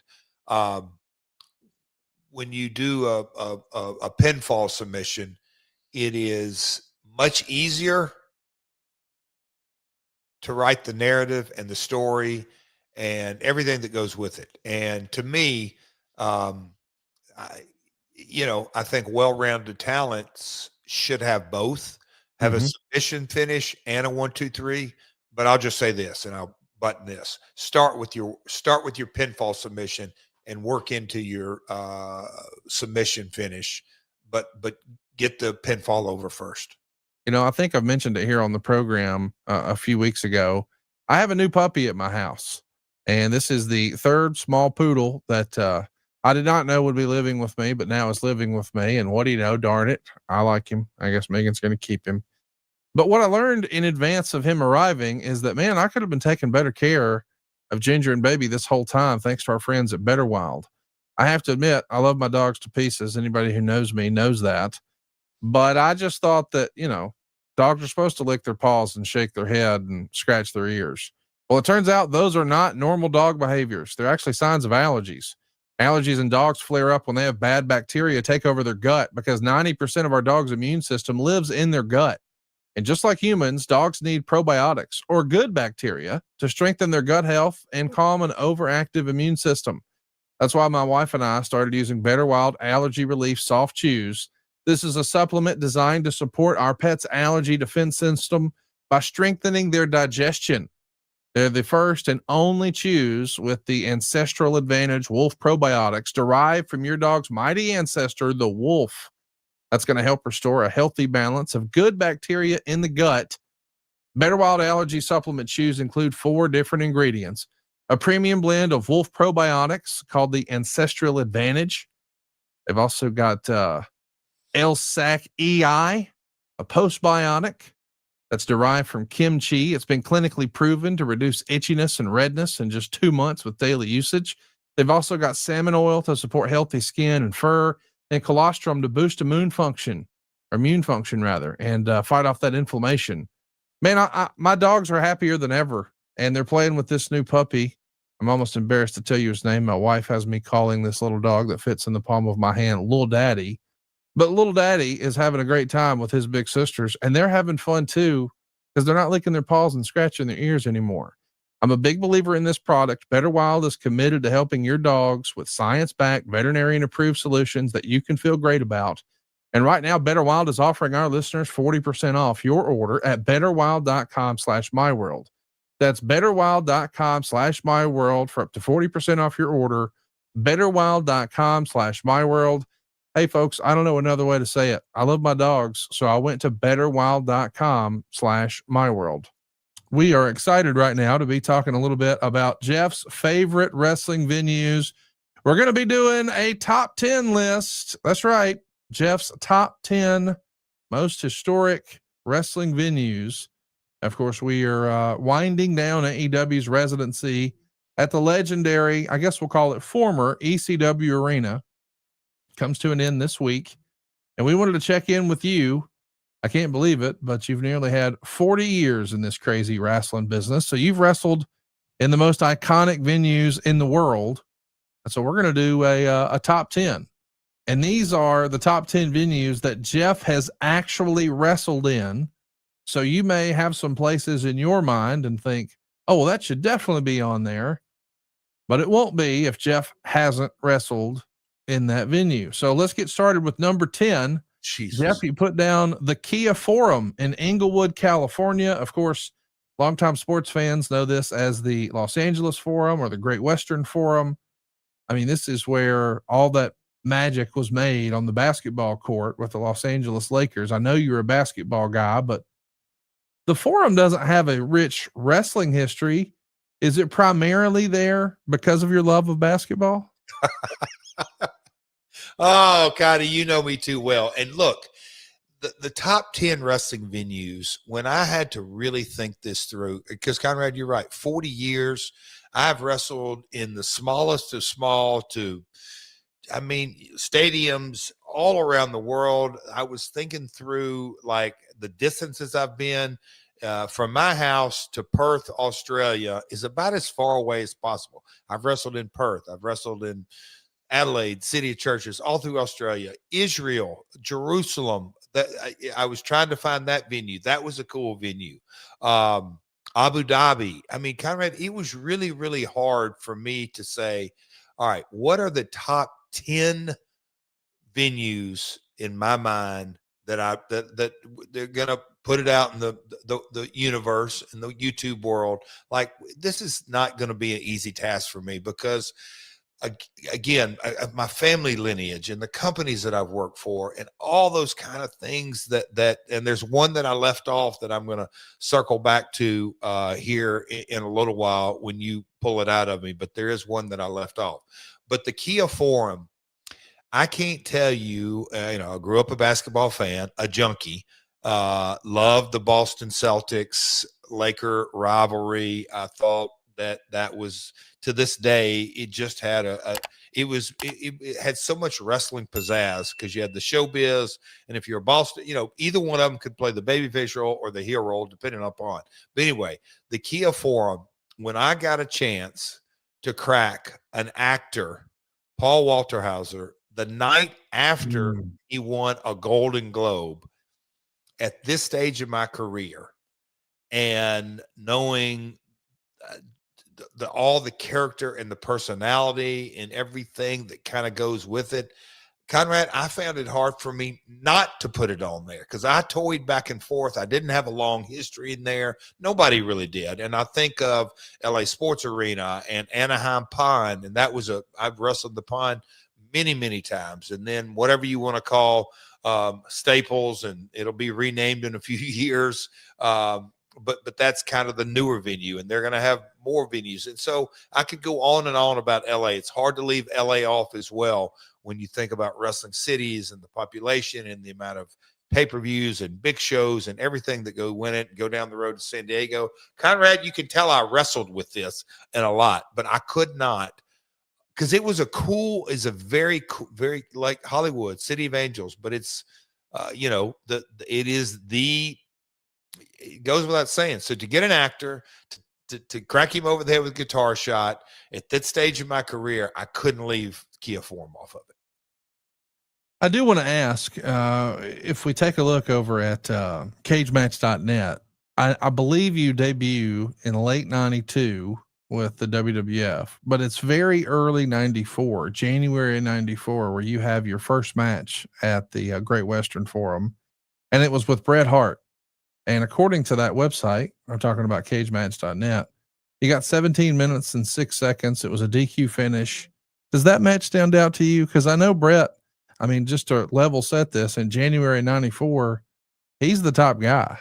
When you do a pinfall submission, it is much easier to write the narrative and the story and everything that goes with it. And to me, I think well-rounded talents should have both, have a submission finish and a 1, 2, 3. But I'll just say this, and I'll button this: start with your pinfall submission and work into your submission finish, but get the pinfall over first. I think I've mentioned it here on the program a few weeks ago. I have a new puppy at my house, and this is the third small poodle that I did not know would be living with me, but now is living with me. And what do you know? Darn it, I like him. I guess Megan's going to keep him. But what I learned in advance of him arriving is that, man, I could have been taking better care of Ginger and Baby this whole time, thanks to our friends at Better Wild. I have to admit, I love my dogs to pieces. Anybody who knows me knows that. But I just thought that, dogs are supposed to lick their paws and shake their head and scratch their ears. Well, it turns out those are not normal dog behaviors. They're actually signs of allergies. Allergies in dogs flare up when they have bad bacteria take over their gut, because 90% of our dog's immune system lives in their gut. And just like humans, dogs need probiotics, or good bacteria, to strengthen their gut health and calm an overactive immune system. That's why my wife and I started using Better Wild Allergy Relief Soft Chews. This is a supplement designed to support our pets' allergy defense system by strengthening their digestion. They're the first and only chews with the ancestral advantage wolf probiotics derived from your dog's mighty ancestor, the wolf. That's going to help restore a healthy balance of good bacteria in the gut. Better Wild Allergy Supplement Chews include 4 different ingredients: a premium blend of wolf probiotics called the Ancestral Advantage. They've also got L-Sac EI, a postbiotic that's derived from kimchi. It's been clinically proven to reduce itchiness and redness in just 2 months with daily usage. They've also got salmon oil to support healthy skin and fur, and colostrum to boost immune function, and fight off that inflammation. Man, my dogs are happier than ever, and they're playing with this new puppy. I'm almost embarrassed to tell you his name. My wife has me calling this little dog that fits in the palm of my hand Little Daddy. But Little Daddy is having a great time with his big sisters, and they're having fun too, because they're not licking their paws and scratching their ears anymore. I'm a big believer in this product. Better Wild is committed to helping your dogs with science-backed, veterinarian-approved solutions that you can feel great about. And right now, Better Wild is offering our listeners 40% off your order at betterwild.com/myworld. That's betterwild.com/myworld for up to 40% off your order. betterwild.com/myworld. Hey folks, I don't know another way to say it. I love my dogs, so I went to betterwild.com/myworld. We are excited right now to be talking a little bit about Jeff's favorite wrestling venues. We're going to be doing a top 10 list. That's right. Jeff's top 10 most historic wrestling venues. Of course, we are winding down AEW's residency at the legendary, I guess we'll call it former ECW Arena. Comes to an end this week, and we wanted to check in with you. I can't believe it, but you've nearly had 40 years in this crazy wrestling business. So you've wrestled in the most iconic venues in the world. And so we're going to do a top 10. And these are the top 10 venues that Jeff has actually wrestled in. So you may have some places in your mind and think, oh, well, that should definitely be on there. But it won't be if Jeff hasn't wrestled in that venue. So let's get started with number 10. Jesus. Jeff, you put down the Kia Forum in Inglewood, California. Of course, longtime sports fans know this as the Los Angeles Forum or the Great Western Forum. I mean, this is where all that magic was made on the basketball court with the Los Angeles Lakers. I know you're a basketball guy, but the Forum doesn't have a rich wrestling history. Is it primarily there because of your love of basketball? Oh, Cotty, you know me too well. And look, the top 10 wrestling venues, when I had to really think this through, because Conrad, you're right, 40 years, I've wrestled in the smallest of small to, I mean, stadiums all around the world. I was thinking through like the distances I've been from my house to Perth, Australia is about as far away as possible. I've wrestled in Perth. I've wrestled in Adelaide, City of Churches, all through Australia, Israel, Jerusalem. That I was trying to find that venue. That was a cool venue. Abu Dhabi. I mean, Conrad, it was really, really hard for me to say, all right, what are the top 10 venues in my mind that they're gonna put it out in the universe, in the YouTube world. Like, this is not going to be an easy task for me because, again, my family lineage and the companies that I've worked for and all those kind of things and there's one that I left off that I'm going to circle back to here in a little while when you pull it out of me, but there is one that I left off. But the Kia Forum, I can't tell you, I grew up a basketball fan, a junkie, loved the Boston Celtics Laker rivalry. I thought that was, to this day, it just had it had so much wrestling pizzazz because you had the showbiz, and if you're a Boston, either one of them could play the babyface role or the heel role, depending upon. But anyway, the Kia Forum, when I got a chance to crack an actor, Paul Walterhauser, the night after he won a Golden Globe, at this stage of my career, and knowing all the character and the personality and everything that kind of goes with it, Conrad, I found it hard for me not to put it on there because I toyed back and forth. I didn't have a long history in there. Nobody really did. And I think of LA Sports Arena and Anaheim Pond, and I've wrestled the pond many, many times. And then whatever you want to call Staples, and it'll be renamed in a few years. But that's kind of the newer venue, and they're going to have more venues. And so I could go on and on about LA. It's hard to leave LA off as well when you think about wrestling cities and the population and the amount of pay-per-views and big shows and everything that go in it, go down the road to San Diego. Conrad, you can tell I wrestled with this and a lot, but I could not, because it was is a very cool, very like Hollywood, City of Angels, but it's, it goes without saying. So to get an actor to crack him over the head with a guitar shot at that stage of my career, I couldn't leave Kia Forum off of it. I do want to ask, if we take a look over at cagematch.net, I believe you debut in late 92 with the WWF, but it's very early 94, January 94, where you have your first match at the Great Western Forum, and it was with Bret Hart. And according to that website, I'm talking about cagematch.net, you got 17 minutes and 6 seconds. It was a DQ finish. Does that match stand out to you? Because I know Bret, I mean, just to level set this, in January 94, he's the top guy.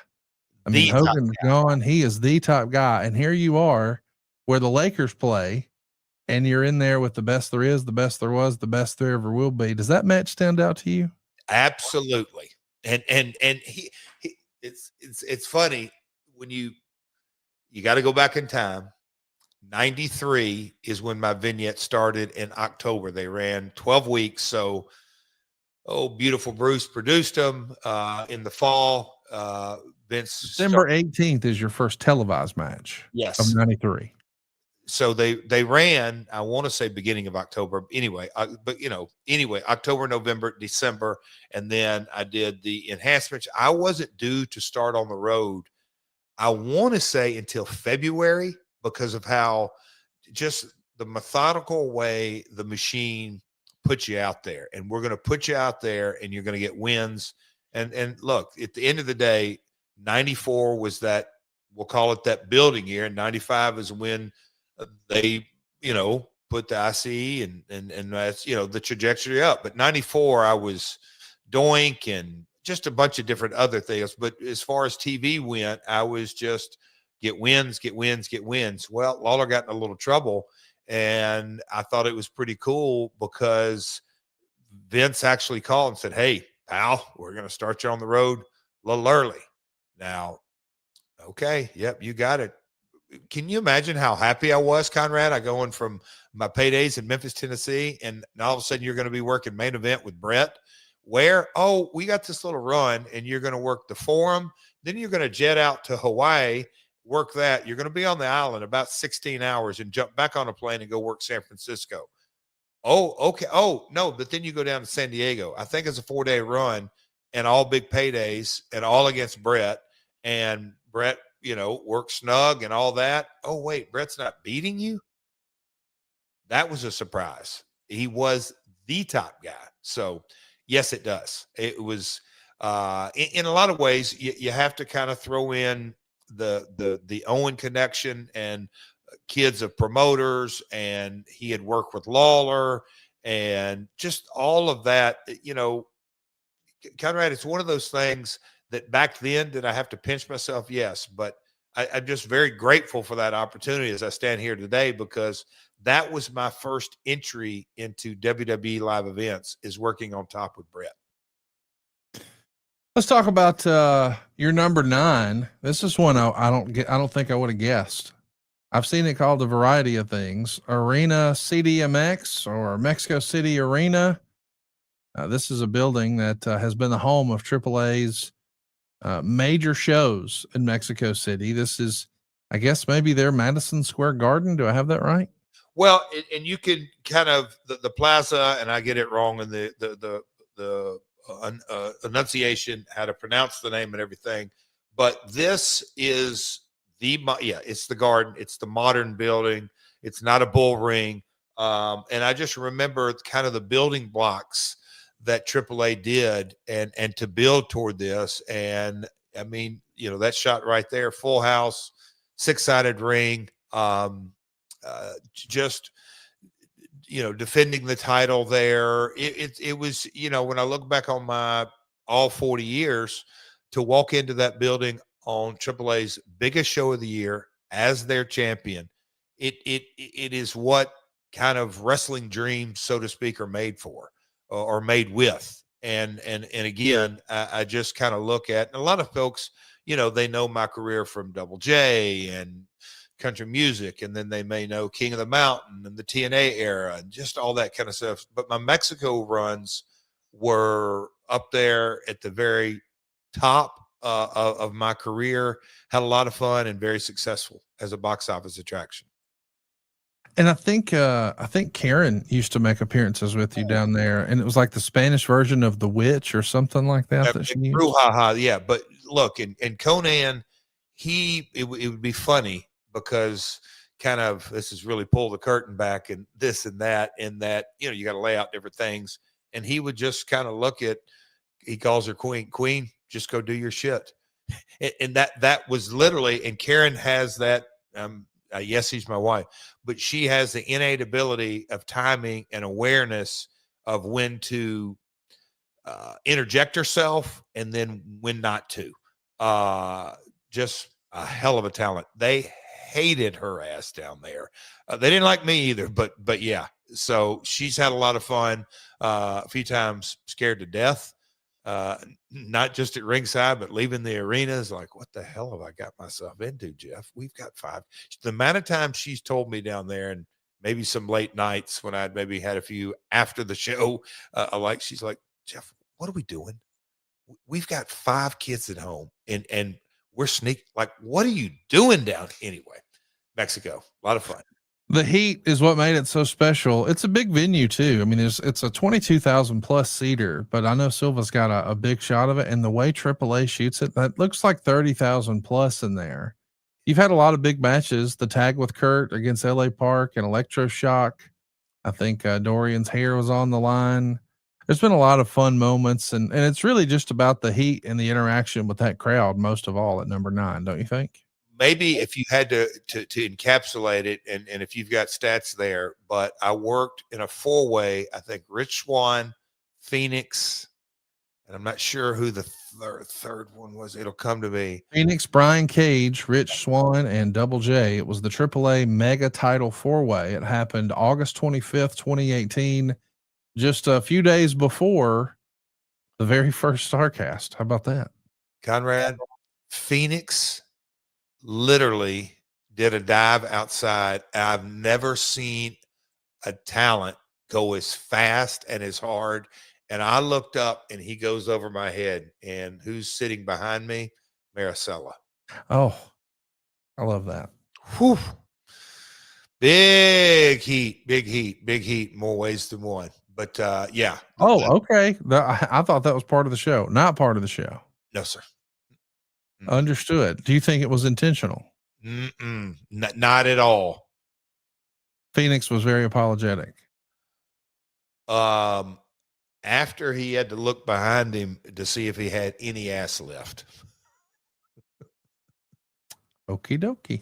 I mean, Hogan's gone. He is the top guy. And here you are where the Lakers play, and you're in there with the best there is, the best there was, the best there ever will be. Does that match stand out to you? Absolutely. And it's funny when you got to go back in time. 93 is when my vignette started in October. They ran 12 weeks. So, Beautiful Bruce produced them in the fall. Vince, December 18th is your first televised match. Yes. Of 93. So they ran, I want to say beginning of October anyway, October, November, December. And then I did the enhancements. I wasn't due to start on the road, I want to say, until February, because of how just the methodical way the machine puts you out there. And we're going to put you out there and you're going to get wins. And look, at the end of the day, 94 was that, we'll call it that building year. And 95 is when they, put the ICE and that's, the trajectory up. But 94, I was Doink and just a bunch of different other things. But as far as TV went, I was just get wins. Well, Lawler got in a little trouble, and I thought it was pretty cool because Vince actually called and said, "Hey, pal, we're going to start you on the road a little early." Now, okay, yep, you got it. Can you imagine how happy I was, Conrad? I go in from my paydays in Memphis, Tennessee, and all of a sudden you're going to be working main event with Bret. Where? Oh, we got this little run, and you're going to work the Forum. Then you're going to jet out to Hawaii, work that. You're going to be on the island about 16 hours and jump back on a plane and go work San Francisco. Oh, okay. Oh, no, but then you go down to San Diego. I think it's a 4-day run and all big paydays and all against Bret. And Bret, work snug and all that. Oh, wait, Bret's not beating you? That was a surprise. He was the top guy. So, yes, it does. It was in a lot of ways, you have to kind of throw in the Owen connection and kids of promoters, and he had worked with Lawler and just all of that. Conrad, it's one of those things that back then, did I have to pinch myself? Yes, but I'm just very grateful for that opportunity as I stand here today, because that was my first entry into WWE live events, is working on top with Bret. Let's talk about your number 9. This is one I don't think I would have guessed. I've seen it called a variety of things: Arena CDMX or Mexico City Arena. This is a building that has been the home of AAA's major shows in Mexico City. This is, I guess, maybe their Madison Square Garden. Do I have that right? Well, and you can kind of the plaza, and I get it wrong in the enunciation, how to pronounce the name and everything. But this is it's the Garden. It's the modern building. It's not a bull ring. And I just remember kind of the building blocks that AAA did and to build toward this. And I mean, that shot right there, full house, 6-sided ring, just, defending the title there. It was, when I look back on my all 40 years to walk into that building on AAA's biggest show of the year as their champion. It is what kind of wrestling dreams, so to speak, are made for or made with. And again, I just kind of look at, and a lot of folks, they know my career from Double J and country music, and then they may know King of the Mountain and the TNA era and just all that kind of stuff. But my Mexico runs were up there at the very top of my career. Had a lot of fun and very successful as a box office attraction. And I think Karen used to make appearances with you down there, and it was like the Spanish version of The Witch or something like that. That she used. Yeah. But look, and Conan, it would be funny because kind of, this is really pull the curtain back and this and that, you got to lay out different things. And he would just kind of he calls her queen, just go do your shit. And that was literally, and Karen has that, yes, she's my wife, but she has the innate ability of timing and awareness of when to interject herself and then when not to. Just a hell of a talent. They hated her ass down there. They didn't like me either, but yeah. So she's had a lot of fun. A few times scared to death. Not just at ringside, but leaving the arenas, like, what the hell have I got myself into, Jeff? We've got 5. The amount of times she's told me down there, and maybe some late nights when I'd maybe had a few after the show, she's like, Jeff, what are we doing? We've got 5 kids at home, and we're sneaking. Like, what are you doing down anyway? Mexico, a lot of fun. The heat is what made it so special. It's a big venue too. I mean, it's a 22,000 plus seater, but I know Silva's got a big shot of it, and the way AAA shoots it, that looks like 30,000 plus in there. You've had a lot of big matches. The tag with Kurt against LA Park and Electroshock. I think Dorian's hair was on the line. There's been a lot of fun moments, and it's really just about the heat and the interaction with that crowd most of all at number 9, don't you think? Maybe if you had to encapsulate it, and if you've got stats there, but I worked in a 4-way, I think Rich Swann, Phoenix, and I'm not sure who the third one was. It'll come to me. Phoenix, Brian Cage, Rich Swann, and Double J. It was the AAA mega title 4-way. It happened August 25th, 2018, just a few days before the very first Starcast. How about that? Conrad, Phoenix literally did a dive outside. I've never seen a talent go as fast and as hard. And I looked up and he goes over my head, and who's sitting behind me? Maricela. Oh, I love that. Whew. Big heat, more ways than one. But yeah. Oh, okay. I thought that was part of the show. Not part of the show. No, sir. Understood. Do you think it was intentional? Not at all. Phoenix was very apologetic. After he had to look behind him to see if he had any ass left. Okie dokie.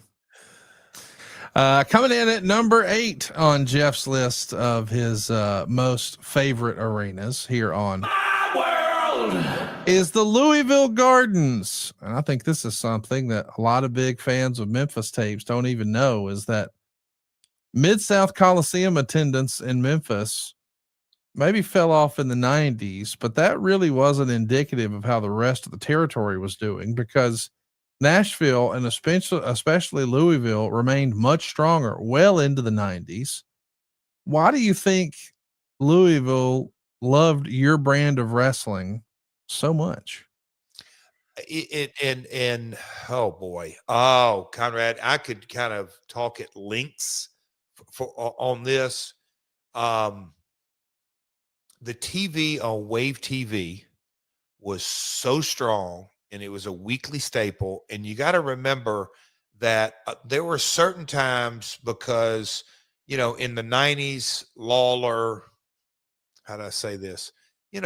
Coming in at number 8 on Jeff's list of his most favorite arenas here on My World is the Louisville Gardens. And I think this is something that a lot of big fans of Memphis tapes don't even know, is that Mid-South Coliseum attendance in Memphis maybe fell off in the 90s, but that really wasn't indicative of how the rest of the territory was doing, because Nashville and especially Louisville remained much stronger well into the 90s. Why do you think Louisville loved your brand of wrestling so much? Oh boy. Oh, Conrad, I could kind of talk at lengths on this. The TV on Wave TV was so strong, and it was a weekly staple. And you got to remember that there were certain times, because, in the 90s, Lawler, how do I say this? He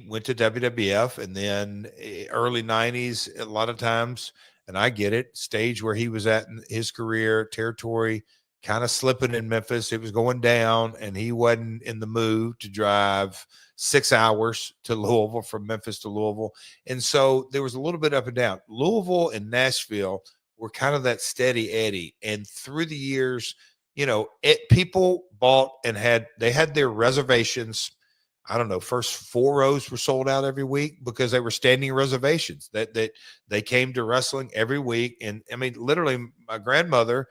went to WWF, and then early 90s, a lot of times, and I get it, stage where he was at in his career, territory kind of slipping in Memphis. It was going down, and he wasn't in the mood to drive 6 hours to Louisville, from Memphis to Louisville. And so there was a little bit up and down. Louisville and Nashville were kind of that steady Eddie. And through the years, people bought and had their reservations. I don't know, first 4 rows were sold out every week because they were standing reservations that they came to wrestling every week. And I mean, literally my grandmother,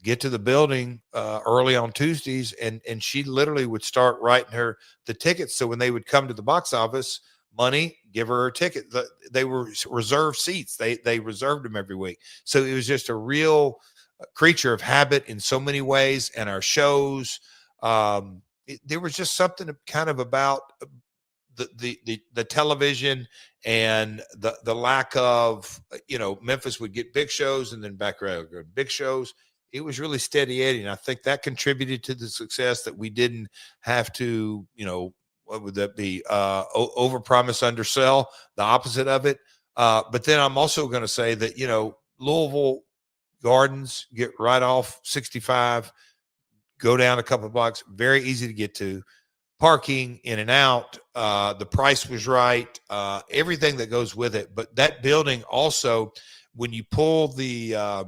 get to the building early on Tuesdays, and she literally would start writing her the tickets. So when they would come to the box office, money, give her a ticket. They were reserved seats. They reserved them every week. So it was just a real creature of habit in so many ways. And our shows, there was just something kind of about the television and the lack of, Memphis would get big shows and then back around big shows. It was really steady Eddie. And I think that contributed to the success, that we didn't have to, what would that be? Over promise, undersell, the opposite of it. But then I'm also going to say that, Louisville Gardens, get right off 65, go down a couple of blocks, very easy to get to. Parking in and out, the price was right, everything that goes with it. But that building also, when you pull the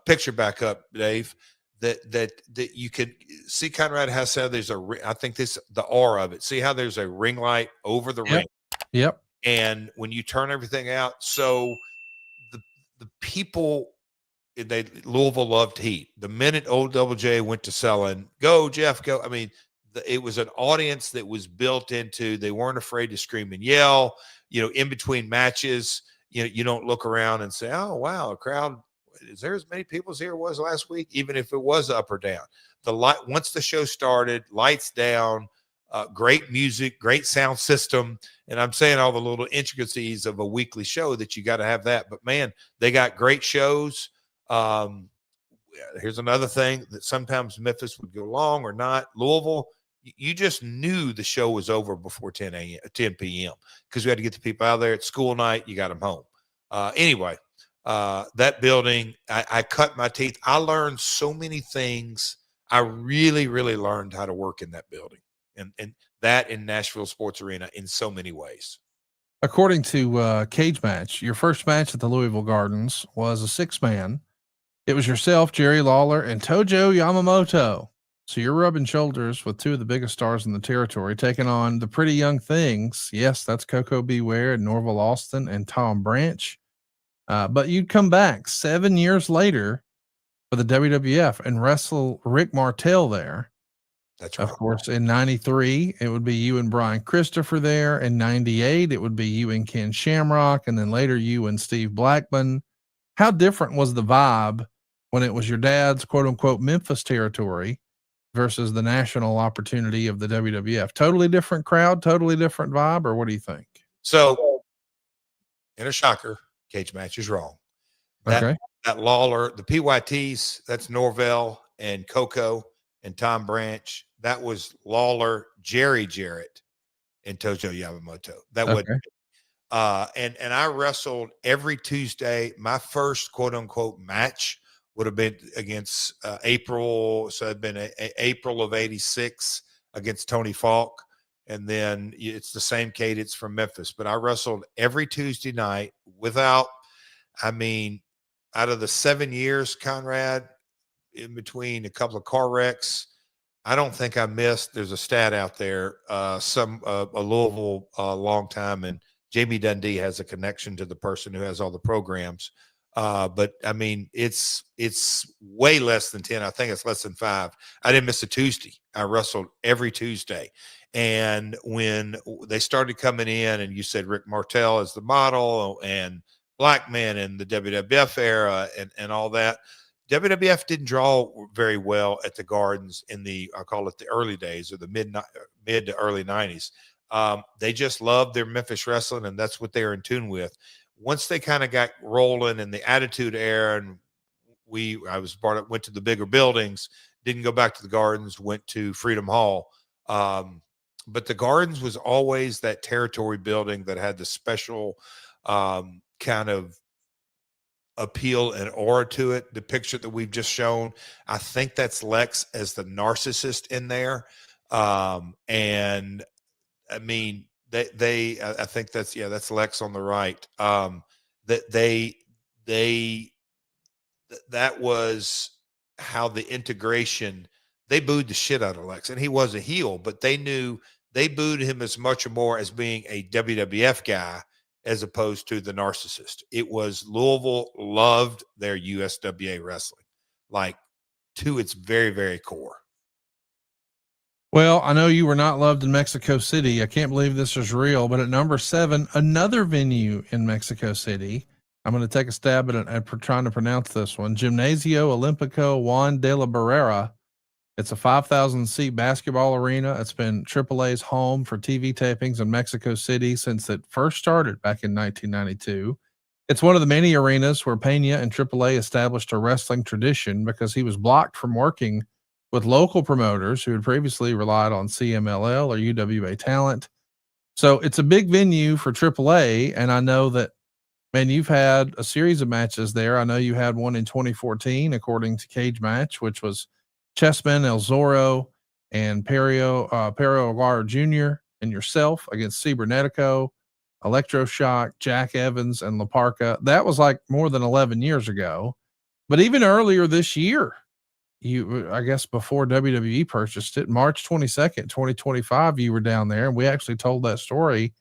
picture back up, Dave, that you can see Conrad has said there's I think the aura of it. See how there's a ring light over the ring. Yep. And when you turn everything out, so the people, Louisville loved heat. The minute Old Double J went to selling, go Jeff, go. I mean, it was an audience that was built into. They weren't afraid to scream and yell. In between matches, you don't look around and say, "Oh wow, a crowd. Is there as many people as here was last week?" Even if it was up or down, once the show started, lights down, great music, great sound system. And I'm saying all the little intricacies of a weekly show that you got to have that. But man, they got great shows. Here's another thing that sometimes Memphis would go long or not. Louisville, you just knew the show was over before 10 p.m. because we had to get the people out of there. At school night, you got them home. Anyway, that building, I cut my teeth. I learned so many things. I really, really learned how to work in that building, and that in Nashville Sports Arena in so many ways. According to Cage Match, your first match at the Louisville Gardens was a 6-man. It was yourself, Jerry Lawler, and Tojo Yamamoto. So you're rubbing shoulders with 2 of the biggest stars in the territory, taking on the Pretty Young Things. Yes, that's Coco Beware and Norval Austin and Tom Branch. But you'd come back 7 years later for the WWF and wrestle Rick Martel there. That's right. Of course, in 93, it would be you and Brian Christopher there. In 98, it would be you and Ken Shamrock. And then later you and Steve Blackman. How different was the vibe when it was your dad's quote unquote Memphis territory versus the national opportunity of the WWF? Totally different crowd, totally different vibe, or what do you think? So, in a shocker, Cage Match is wrong. That Lawler, the PYTs, that's Norvell and Coco and Tom Branch. That was Lawler, Jerry Jarrett, and Tojo Yamamoto. That would, and I wrestled every Tuesday. My first quote unquote match would have been against April. So it'd been April of '86 against Tony Falk. And then it's the same cadence from Memphis. But I wrestled every Tuesday night out of the 7 years, Conrad, in between a couple of car wrecks, I don't think I missed. There's a stat out there, a Louisville long time, and Jamie Dundee has a connection to the person who has all the programs. But I mean, it's way less than 10. I think it's less than 5. I didn't miss a Tuesday. I wrestled every Tuesday. And when they started coming in and you said Rick Martel is the model and Blackman in the WWF era and all that, WWF didn't draw very well at the Gardens in I'll call it the early days, or the mid to early 90s. They just loved their Memphis wrestling, and that's what they were in tune with. Once they kind of got rolling in the Attitude Era, and went to the bigger buildings, didn't go back to the Gardens, went to Freedom Hall. But the Gardens was always that territory building that had the special kind of appeal and aura to it. The picture that we've just shown, I think that's Lex as the narcissist in there. And I mean, I think that's Lex on the right. That was how the integration, they booed the shit out of Lex, and he was a heel, but they knew they booed him as much or more as being a WWF guy as opposed to the narcissist. It was Louisville loved their USWA wrestling, like to its very, very core. Well, I know you were not loved in Mexico City. I can't believe this is real, but at number 7, another venue in Mexico City. I'm going to take a stab at trying to pronounce this one. Gimnasio Olimpico Juan de la Barrera. It's a 5,000 seat basketball arena. It's been AAA's home for TV tapings in Mexico City since it first started back in 1992. It's one of the many arenas where Pena and AAA established a wrestling tradition because he was blocked from working with local promoters who had previously relied on CMLL or UWA talent. So it's a big venue for AAA. And I know that, man, you've had a series of matches there. I know you had one in 2014, according to Cage Match, which was Chessman, El Zorro, and Perio Aguirre Jr. and yourself against Cibernetico, Electroshock, Jack Evans, and La Parca. That was like more than 11 years ago. But even earlier this year, I guess before WWE purchased it, March 22nd, 2025, you were down there, and we actually told that story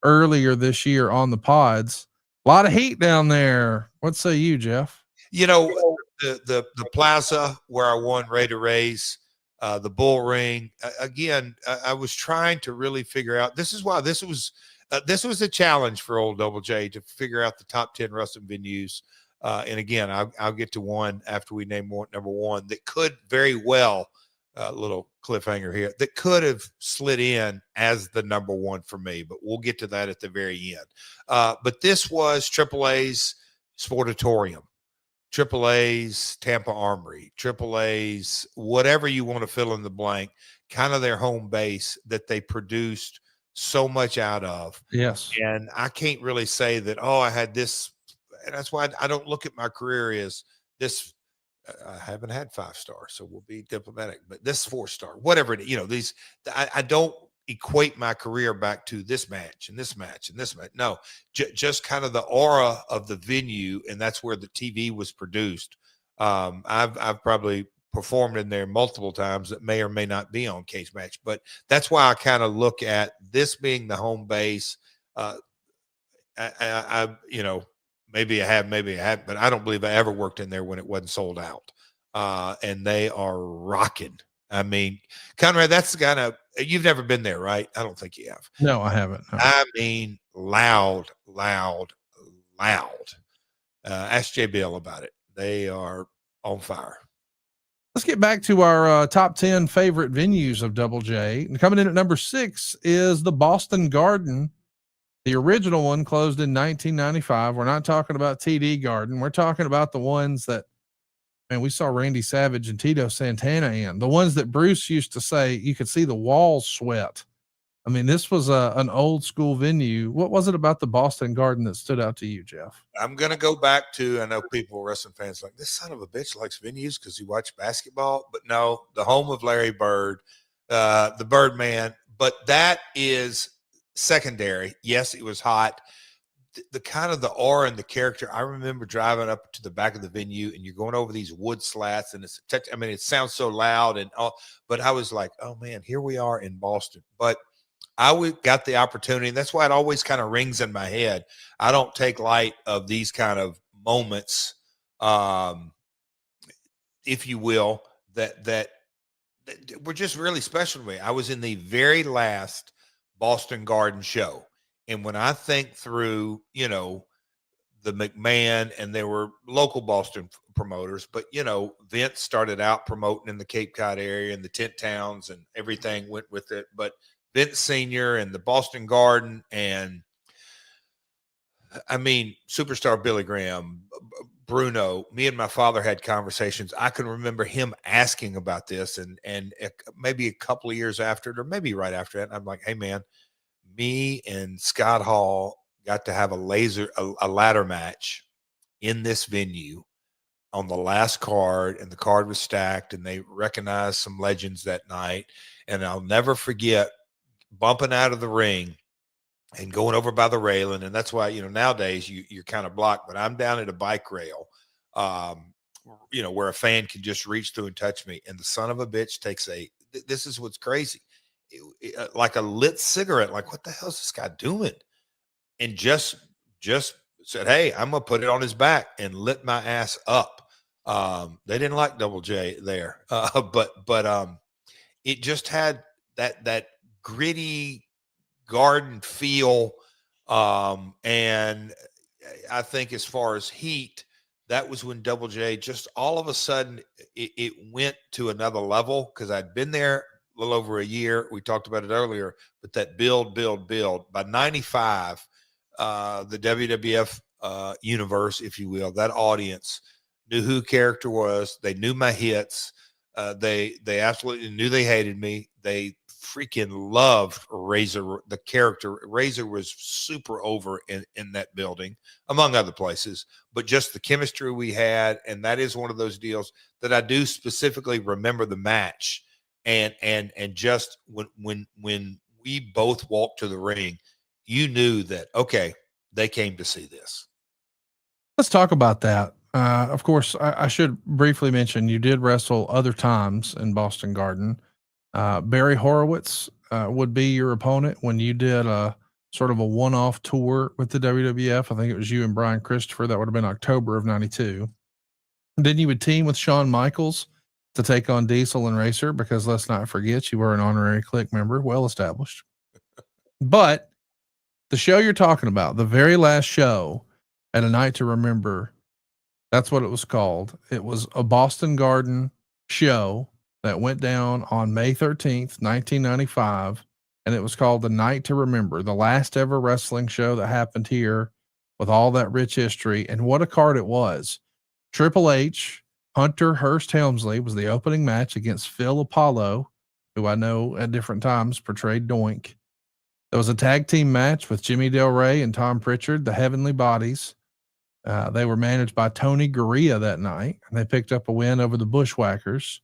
earlier this year on the pods. A lot of heat down there. What say you, Jeff? You know, the plaza where I won Ray to Raise, the bull ring. Again, I was trying to really figure out, this is why this was a challenge for old Double J to figure out the top 10 wrestling venues. And again, I'll get to one after we name number one that could very well, little cliffhanger here, that could have slid in as the number one for me, but we'll get to that at the very end. But this was AAA's Sportatorium, AAA's Tampa Armory, AAA's whatever you want to fill in the blank, kind of their home base that they produced so much out of. Yes. And I can't really say that, oh, I had this. And that's why I don't look at my career as this. I haven't had 5 stars, so we'll be diplomatic, but this 4-star, whatever it is, these, I don't equate my career back to this match and this match and this match. No, just kind of the aura of the venue. And that's where the TV was produced. I've probably performed in there multiple times that may or may not be on Cage Match, but that's why I kind of look at this being the home base. Maybe I have, maybe I haven't, but I don't believe I ever worked in there when it wasn't sold out. And they are rocking. I mean, Conrad, that's the kind of, you've never been there, right? I don't think you have. No, I haven't. No. I mean, loud. Ask JBL about it. They are on fire. Let's get back to our top 10 favorite venues of Double J. And coming in at number 6 is the Boston Garden. The original one closed in 1995. We're not talking about TD Garden. We're talking about the ones that, man, we saw Randy Savage and Tito Santana in. The ones that Bruce used to say you could see the walls sweat. I mean, this was an old school venue. What was it about the Boston Garden that stood out to you, Jeff? I'm going to go back to, I know people, wrestling fans, like, this son of a bitch likes venues because he watched basketball. But no, the home of Larry Bird, the Birdman. But that is secondary. Yes, it was hot. The kind of the aura and the character. I remember driving up to the back of the venue and you're going over these wood slats and it sounds so loud and all, but I was like, oh man, here we are in Boston. But I got the opportunity, and that's why it always kind of rings in my head. I don't take light of these kind of moments, if you will, that were just really special to me. I was in the very last Boston Garden show. And when I think through, the McMahon, and there were local Boston promoters, but, Vince started out promoting in the Cape Cod area and the tent towns and everything went with it. But Vince Sr. and the Boston Garden, and I mean, superstar Billy Graham, Bruno, me and my father had conversations. I can remember him asking about this and maybe a couple of years after it, or maybe right after that. I'm like, hey man, me and Scott Hall got to have a ladder match in this venue on the last card, and the card was stacked, and they recognized some legends that night. And I'll never forget bumping out of the ring and going over by the railing. And that's why, nowadays you're kind of blocked, but I'm down at a bike rail, where a fan can just reach through and touch me. And the son of a bitch takes this is what's crazy. Like a lit cigarette. Like, what the hell is this guy doing? And just said, "Hey, I'm going to put it on his back," and lit my ass up. They didn't like Double J there. But it just had that gritty garden feel. And I think as far as heat, that was when Double J just all of a sudden it went to another level, because I'd been there a little over a year. We talked about it earlier, but that build. By 95, the WWF universe, if you will, that audience knew who character was. They knew my hits. They absolutely knew they hated me. They freaking loved Razor, the character. Razor was super over in that building, among other places, but just the chemistry we had. And that is one of those deals that I do specifically remember the match. And just when we both walked to the ring, you knew that, okay, they came to see this. Let's talk about that. Of course, I should briefly mention you did wrestle other times in Boston Garden. Barry Horowitz would be your opponent when you did a sort of a one-off tour with the WWF. I think it was you and Brian Christopher. That would have been October of 92. And then you would team with Shawn Michaels to take on Diesel and Racer, because let's not forget you were an honorary Click member, well established. But the show you're talking about, the very last show at A Night to Remember, that's what it was called. It was a Boston Garden show that went down on May 13th, 1995. And it was called The Night to Remember, the last ever wrestling show that happened here with all that rich history. And what a card it was. Triple H, Hunter Hearst Helmsley was the opening match against Phil Apollo, who I know at different times portrayed Doink. There was a tag team match with Jimmy Del Rey and Tom Pritchard, the Heavenly Bodies. They were managed by Tony Gurria that night, and they picked up a win over the Bushwhackers.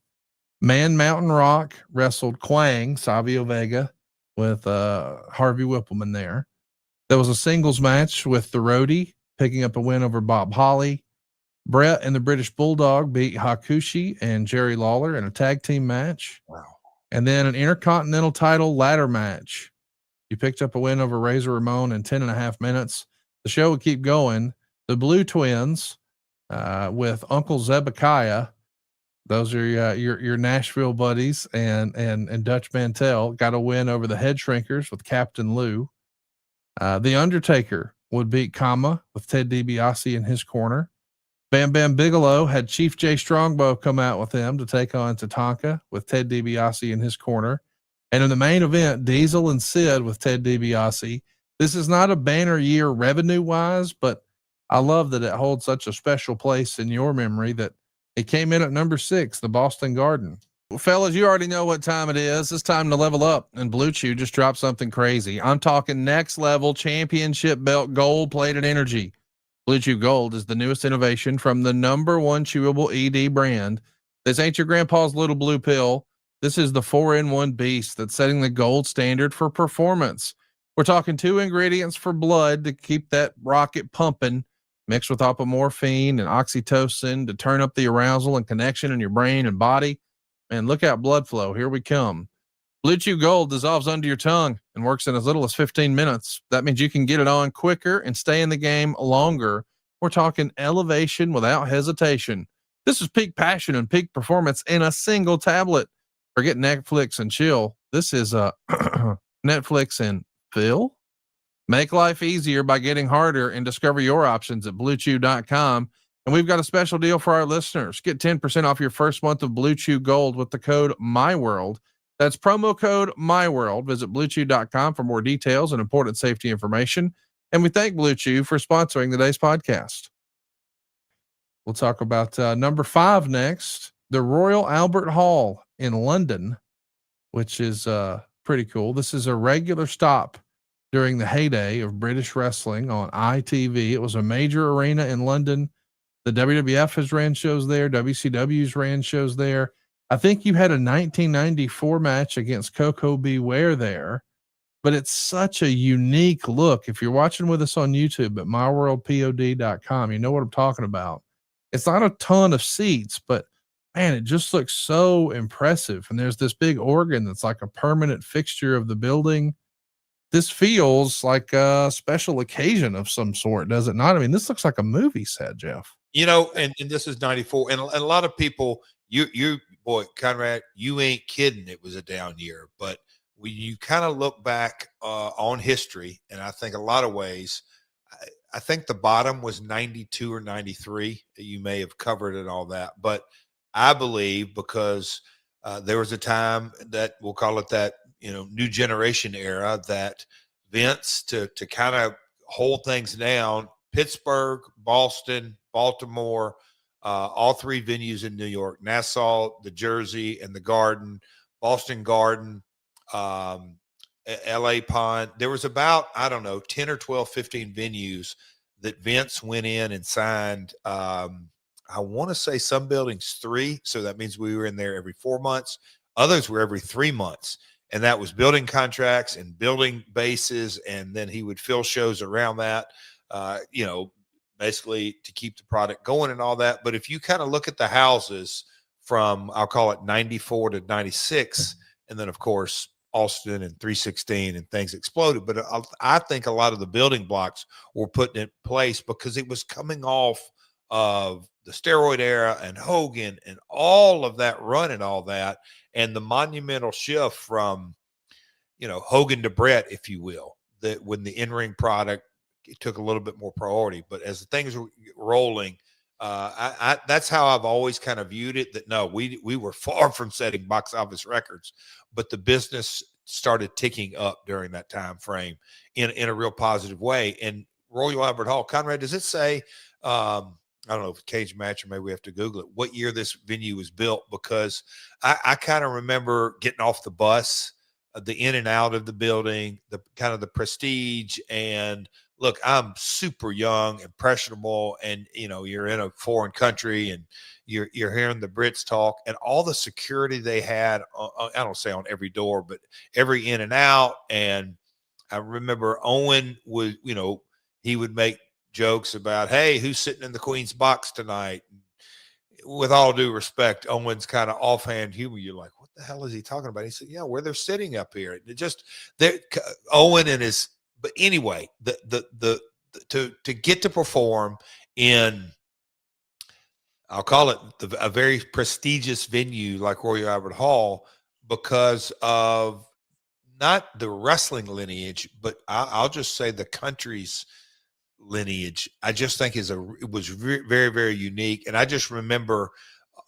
Man Mountain Rock wrestled Quang, Savio Vega, with Harvey Whippleman there. There was a singles match with the Roadie, picking up a win over Bob Holly. Brett and the British Bulldog beat Hakushi and Jerry Lawler in a tag team match. Wow. And then an Intercontinental title ladder match. You picked up a win over Razor Ramon in 10.5 minutes. The show would keep going. The Blue Twins, with Uncle Zebekiah, those are your Nashville buddies, and Dutch Mantel got a win over the Head Shrinkers with Captain Lou. The Undertaker would beat Kama with Ted DiBiase in his corner. Bam Bam Bigelow had Chief Jay Strongbow come out with him to take on Tatanka with Ted DiBiase in his corner. And in the main event, Diesel and Sid with Ted DiBiase. This is not a banner year revenue wise, but I love that it holds such a special place in your memory that it came in at number 6, the Boston Garden. Well, fellas, you already know what time it is. It's time to level up, and Blue Chew just dropped something crazy. I'm talking next level championship belt gold plated energy. Blue Chew Gold is the newest innovation from the #1 chewable ED brand. This ain't your grandpa's little blue pill. This is the 4-in-1 beast that's setting the gold standard for performance. We're talking 2 ingredients for blood to keep that rocket pumping, mixed with apomorphine and oxytocin to turn up the arousal and connection in your brain and body. And look out, blood flow. Here we come. Blue Chew Gold dissolves under your tongue and works in as little as 15 minutes. That means you can get it on quicker and stay in the game longer. We're talking elevation without hesitation. This is peak passion and peak performance in a single tablet. Forget Netflix and chill. This is Netflix and Phil. Make life easier by getting harder and discover your options at bluechew.com. And we've got a special deal for our listeners. Get 10% off your first month of Blue Chew Gold with the code MyWorld. That's promo code MyWorld. Visit bluechew.com for more details and important safety information. And we thank Blue Chew for sponsoring today's podcast. We'll talk about number 5 next, the Royal Albert Hall in London, which is pretty cool. This is a regular stop during the heyday of British wrestling on ITV. It was a major arena in London The WWF has ran shows there. WCW's ran shows there. I think you had a 1994 match against Coco Beware there, but it's such a unique look. If you're watching with us on YouTube at myworldpod.com, you know what I'm talking about. It's not a ton of seats, but man, it just looks so impressive. And there's this big organ that's like a permanent fixture of the building. This feels like a special occasion of some sort, does it not? I mean, this looks like a movie set, Jeff. You know, and this is 94. And a lot of people, boy, Conrad, you ain't kidding. It was a down year. But when you kind of look back on history, and I think a lot of ways, I think the bottom was 92 or 93. You may have covered it, all that. But I believe because there was a time that we'll call it that, new generation era, that Vince to kind of hold things down, Pittsburgh, Boston, Baltimore, all three venues in New York, Nassau, the Jersey, and the Garden, Boston Garden, LA Pond. There was about, 10 or 12, 15 venues that Vince went in and signed. I want to say some buildings 3. So that means we were in there every 4 months. Others were every 3 months. And that was building contracts and building bases. And then he would fill shows around that, basically to keep the product going and all that. But if you kind of look at the houses from, I'll call it 94 to 96, and then of course, Austin and 316 and things exploded. But I think a lot of the building blocks were put in place because it was coming off of the steroid era and Hogan and all of that run and all that. And the monumental shift from, Hogan to Brett, if you will, that when the in-ring product, it took a little bit more priority. But as the things were rolling, that's how I've always kind of viewed it, that no, we were far from setting box office records, but the business started ticking up during that time frame in a real positive way. And Royal Albert Hall, Conrad, does it say, I don't know if it's cage match, or maybe we have to Google it, what year this venue was built? Because I kind of remember getting off the bus, the in and out of the building, the kind of the prestige. And look, I'm super young, impressionable, and you're in a foreign country and you're hearing the Brits talk, and all the security they had. I don't say on every door, but every in and out. And I remember Owen would, he would make jokes about, hey, who's sitting in the Queen's box tonight? With all due respect, Owen's kind of offhand humor. You're like, what the hell is he talking about? He said, yeah, where they're sitting up here. It just Owen and his. But anyway, to get to perform in, I'll call it a very prestigious venue like Royal Albert Hall, because of not the wrestling lineage, but I'll just say the country's lineage, I just think it was very, very unique. And I just remember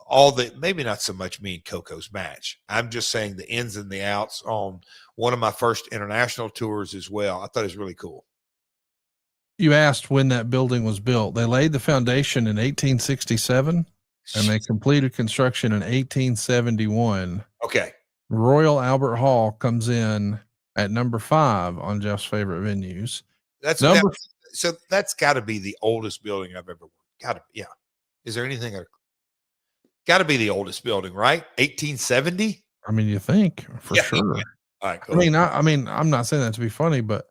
all the, maybe not so much me and Coco's match, I'm just saying the ins and the outs on one of my first international tours as well. I thought it was really cool. You asked when that building was built. They laid the foundation in 1867 and they completed construction in 1871. Okay. Royal Albert Hall comes in at number 5 on Jeff's favorite venues. So that's got to be the oldest building I've ever worked. Got to, yeah. Is there anything? Got to be the oldest building, right? 1870. I mean, you think for sure. Yeah. All right. I mean, I'm not saying that to be funny, but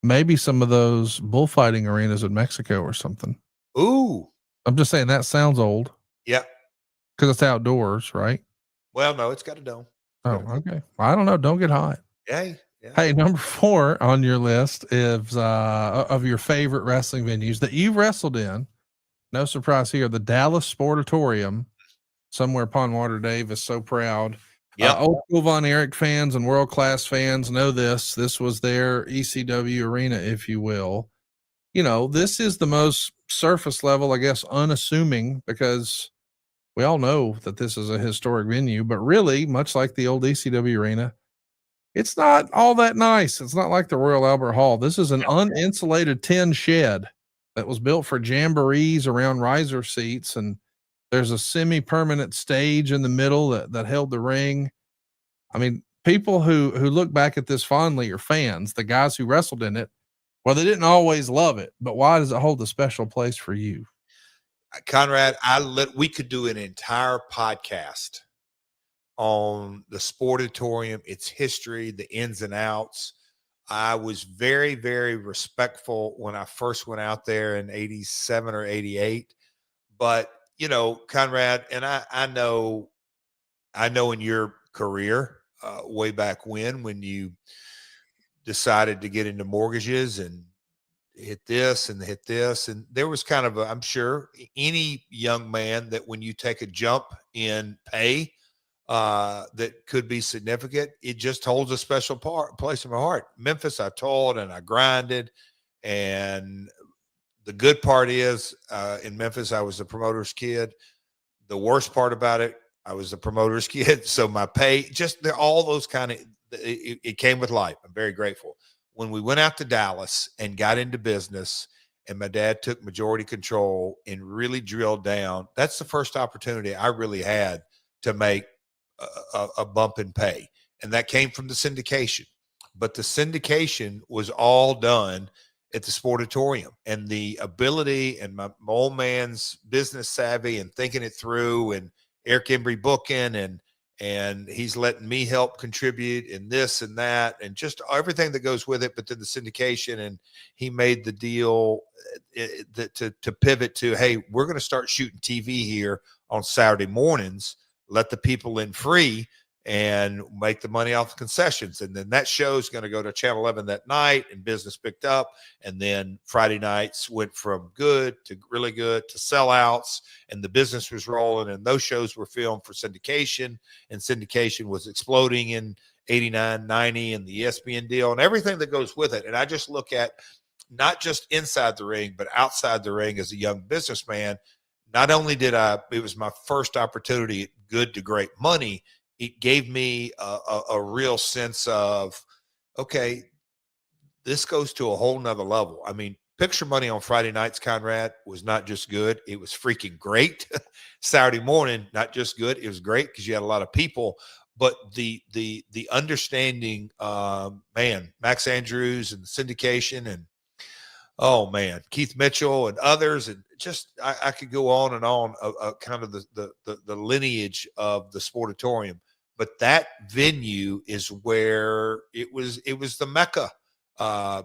maybe some of those bullfighting arenas in Mexico or something. Ooh. I'm just saying that sounds old. Yeah. Because it's outdoors, right? Well, no, it's got a dome. Oh, okay. I don't know. Don't get hot. Yeah. Hey, number 4 on your list is of your favorite wrestling venues that you've wrestled in. No surprise here. The Dallas Sportatorium, somewhere upon Water. Dave is so proud. Yeah. Old school Von Erich fans and world class fans know this. This was their ECW arena, if you will. This is the most surface level, I guess, unassuming, because we all know that this is a historic venue, but really, much like the old ECW arena, it's not all that nice. It's not like the Royal Albert Hall. This is an uninsulated tin shed that was built for jamborees around riser seats. And there's a semi-permanent stage in the middle that held the ring. I mean, people who look back at this fondly are fans, the guys who wrestled in it. Well, they didn't always love it, but why does it hold a special place for you? Conrad, we could do an entire podcast on the Sportatorium, its history, the ins and outs. I was very, very respectful when I first went out there in 87 or 88. But, Conrad, and I know in your career, way back when you decided to get into mortgages and hit this and hit this. And there was kind of I'm sure any young man that when you take a jump in pay, that could be significant, it just holds a special place in my heart. Memphis, I toiled and I grinded. And the good part is, in Memphis, I was a promoter's kid. The worst part about it, I was a promoter's kid. So my pay, just all those kind of, it came with life. I'm very grateful. When we went out to Dallas and got into business and my dad took majority control and really drilled down, that's the first opportunity I really had to make a bump in pay. And that came from the syndication. But the syndication was all done at the Sportatorium, and the ability and my old man's business savvy and thinking it through, and Eric Embry booking, and he's letting me help contribute in this and that and just everything that goes with it. But then the syndication, and he made the deal to pivot to, hey, we're going to start shooting TV here on Saturday mornings, let the people in free and make the money off the concessions. And then that show is going to go to Channel 11 that night, and business picked up. And then Friday nights went from good to really good to sellouts, and the business was rolling. And those shows were filmed for syndication, and syndication was exploding in 89, 90, and the ESPN deal and everything that goes with it. And I just look at not just inside the ring, but outside the ring as a young businessman. Not only it was my first opportunity at good to great money, it gave me a real sense of, okay, this goes to a whole nother level. I mean, picture money on Friday nights, Conrad, was not just good. It was freaking great. Saturday morning, not just good. It was great because you had a lot of people. But the understanding, man, Max Andrews and the syndication, and oh man, Keith Mitchell and others, and just I could go on and on, kind of the lineage of the Sportatorium. But that venue is where it was the Mecca.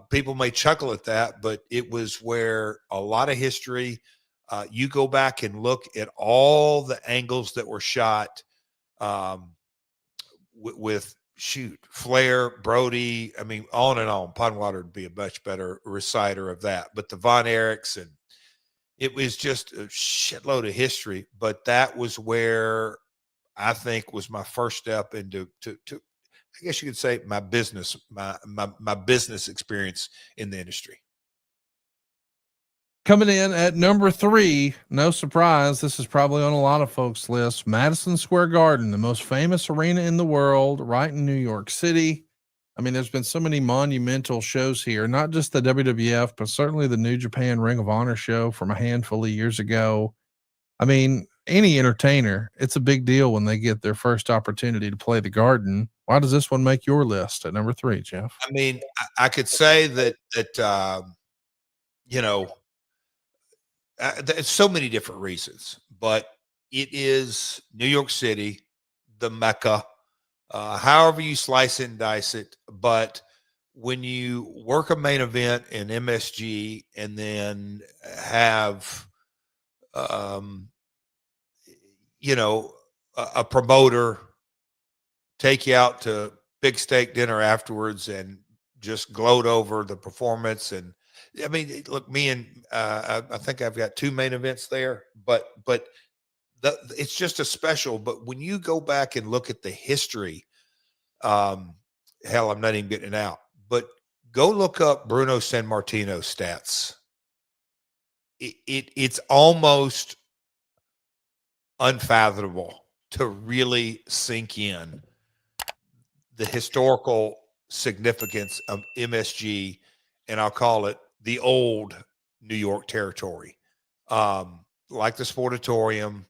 People may chuckle at that, but it was where a lot of history. You go back and look at all the angles that were shot, with Flair, Brody. I mean, on and on. Pondwater would be a much better reciter of that. But the Von Erichs, and it was just a shitload of history. But that was where I think was my first step into I guess you could say my business experience in the industry. Coming in at number 3, no surprise, this is probably on a lot of folks' lists. Madison Square Garden, the most famous arena in the world, right in New York City. I mean, there's been so many monumental shows here, not just the WWF, but certainly the New Japan Ring of Honor show from a handful of years ago. I mean, any entertainer, it's a big deal when they get their first opportunity to play the Garden. Why does this one make your list at number 3, Jeff? I mean, I could say that there's so many different reasons, but it is New York City, the Mecca, however you slice and dice it. But when you work a main event in MSG and then have, a promoter take you out to big steak dinner afterwards and just gloat over the performance. And I mean, look, me and I think I've got 2 main events there, but it's just a special. But when you go back and look at the history, hell, I'm not even getting it out, but go look up Bruno Sammartino's stats. It's almost unfathomable to really sink in the historical significance of MSG, and I'll call it the old New York territory, like the Sportatorium,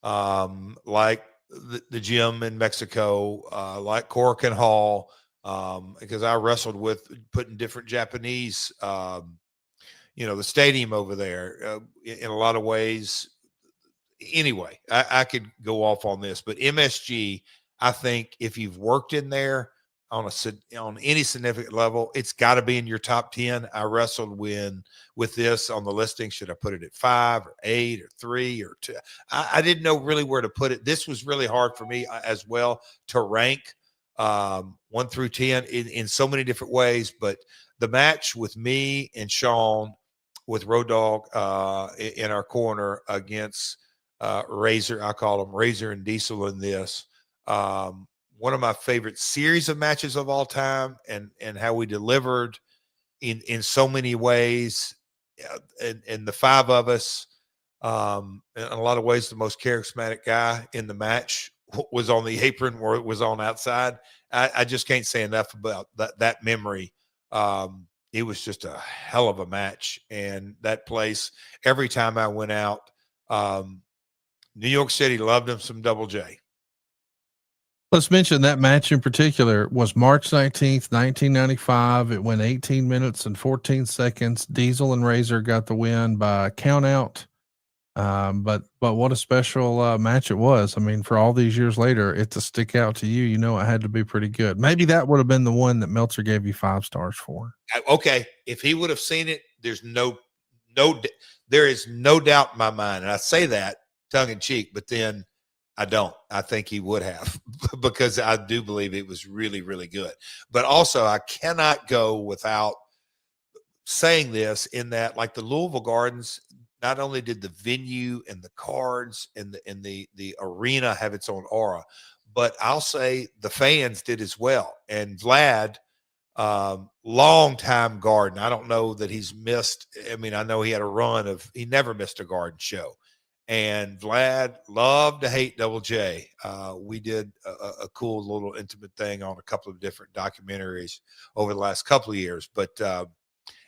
like the gym in Mexico, like Korakuen Hall, because I wrestled with putting different Japanese, the stadium over there, in a lot of ways, anyway, I could go off on this, but MSG, I think if you've worked in there on any significant level, it's got to be in your top 10. I wrestled with this on the listing. Should I put it at 5 or 8 or 3 or 2? I didn't know really where to put it. This was really hard for me as well to rank 1 through 10 in so many different ways. But the match with me and Sean with Road Dogg in our corner against Razor, I call them Razor and Diesel in this. One of my favorite series of matches of all time, and how we delivered in so many ways. And the 5 of us, in a lot of ways, the most charismatic guy in the match was on the apron where it was on outside. I just can't say enough about that memory. It was just a hell of a match. And that place, every time I went out, New York City loved him some Double J. Let's mention that match in particular was March 19th, 1995. It went 18 minutes and 14 seconds. Diesel and Razor got the win by count out. But what a special match it was. I mean, for all these years later, it to stick out to you, you know, it had to be pretty good. Maybe that would have been the one that Meltzer gave you 5 stars for. Okay. If he would have seen it, there is no doubt in my mind. And I say that tongue in cheek, but then I don't. I think he would have because I do believe it was really, really good. But also, I cannot go without saying this in that, like the Louisville Gardens, not only did the venue and the cards and the arena have its own aura, but I'll say the fans did as well. And Vlad, long time Garden. I don't know that he's missed. I mean, I know he had a run he never missed a Garden show. And Vlad loved to hate Double J. We did a cool little intimate thing on a couple of different documentaries over the last couple of years. But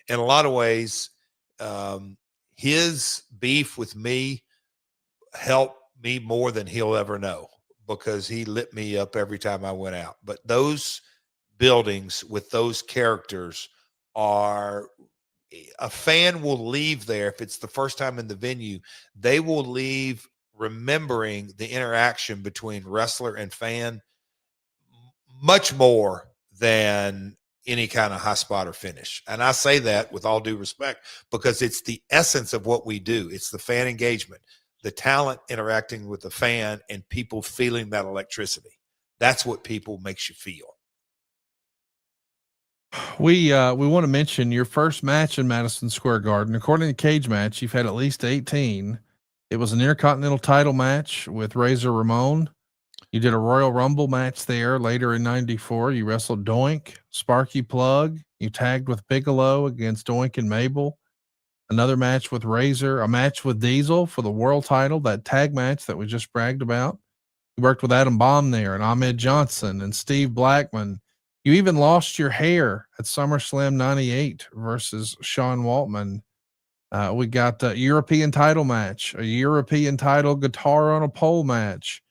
in a lot of ways, his beef with me helped me more than he'll ever know, because he lit me up every time I went out. But those buildings with those characters are, a fan will leave there. If it's the first time in the venue, they will leave remembering the interaction between wrestler and fan much more than any kind of high spot or finish. And I say that with all due respect, because it's the essence of what we do. It's the fan engagement, the talent interacting with the fan, and people feeling that electricity. That's what people makes you feel. We want to mention your first match in Madison Square Garden. According to Cage Match, you've had at least 18. It was an Intercontinental title match with Razor Ramon. You did a Royal Rumble match there later in 94. You wrestled Doink, Sparky Plug. You tagged with Bigelow against Doink and Mabel. Another match with Razor, a match with Diesel for the world title, that tag match that we just bragged about. You worked with Adam Bomb there and Ahmed Johnson and Steve Blackman. You even lost your hair at SummerSlam 98 versus Sean Waltman. We got a European title match, a European title guitar on a pole match,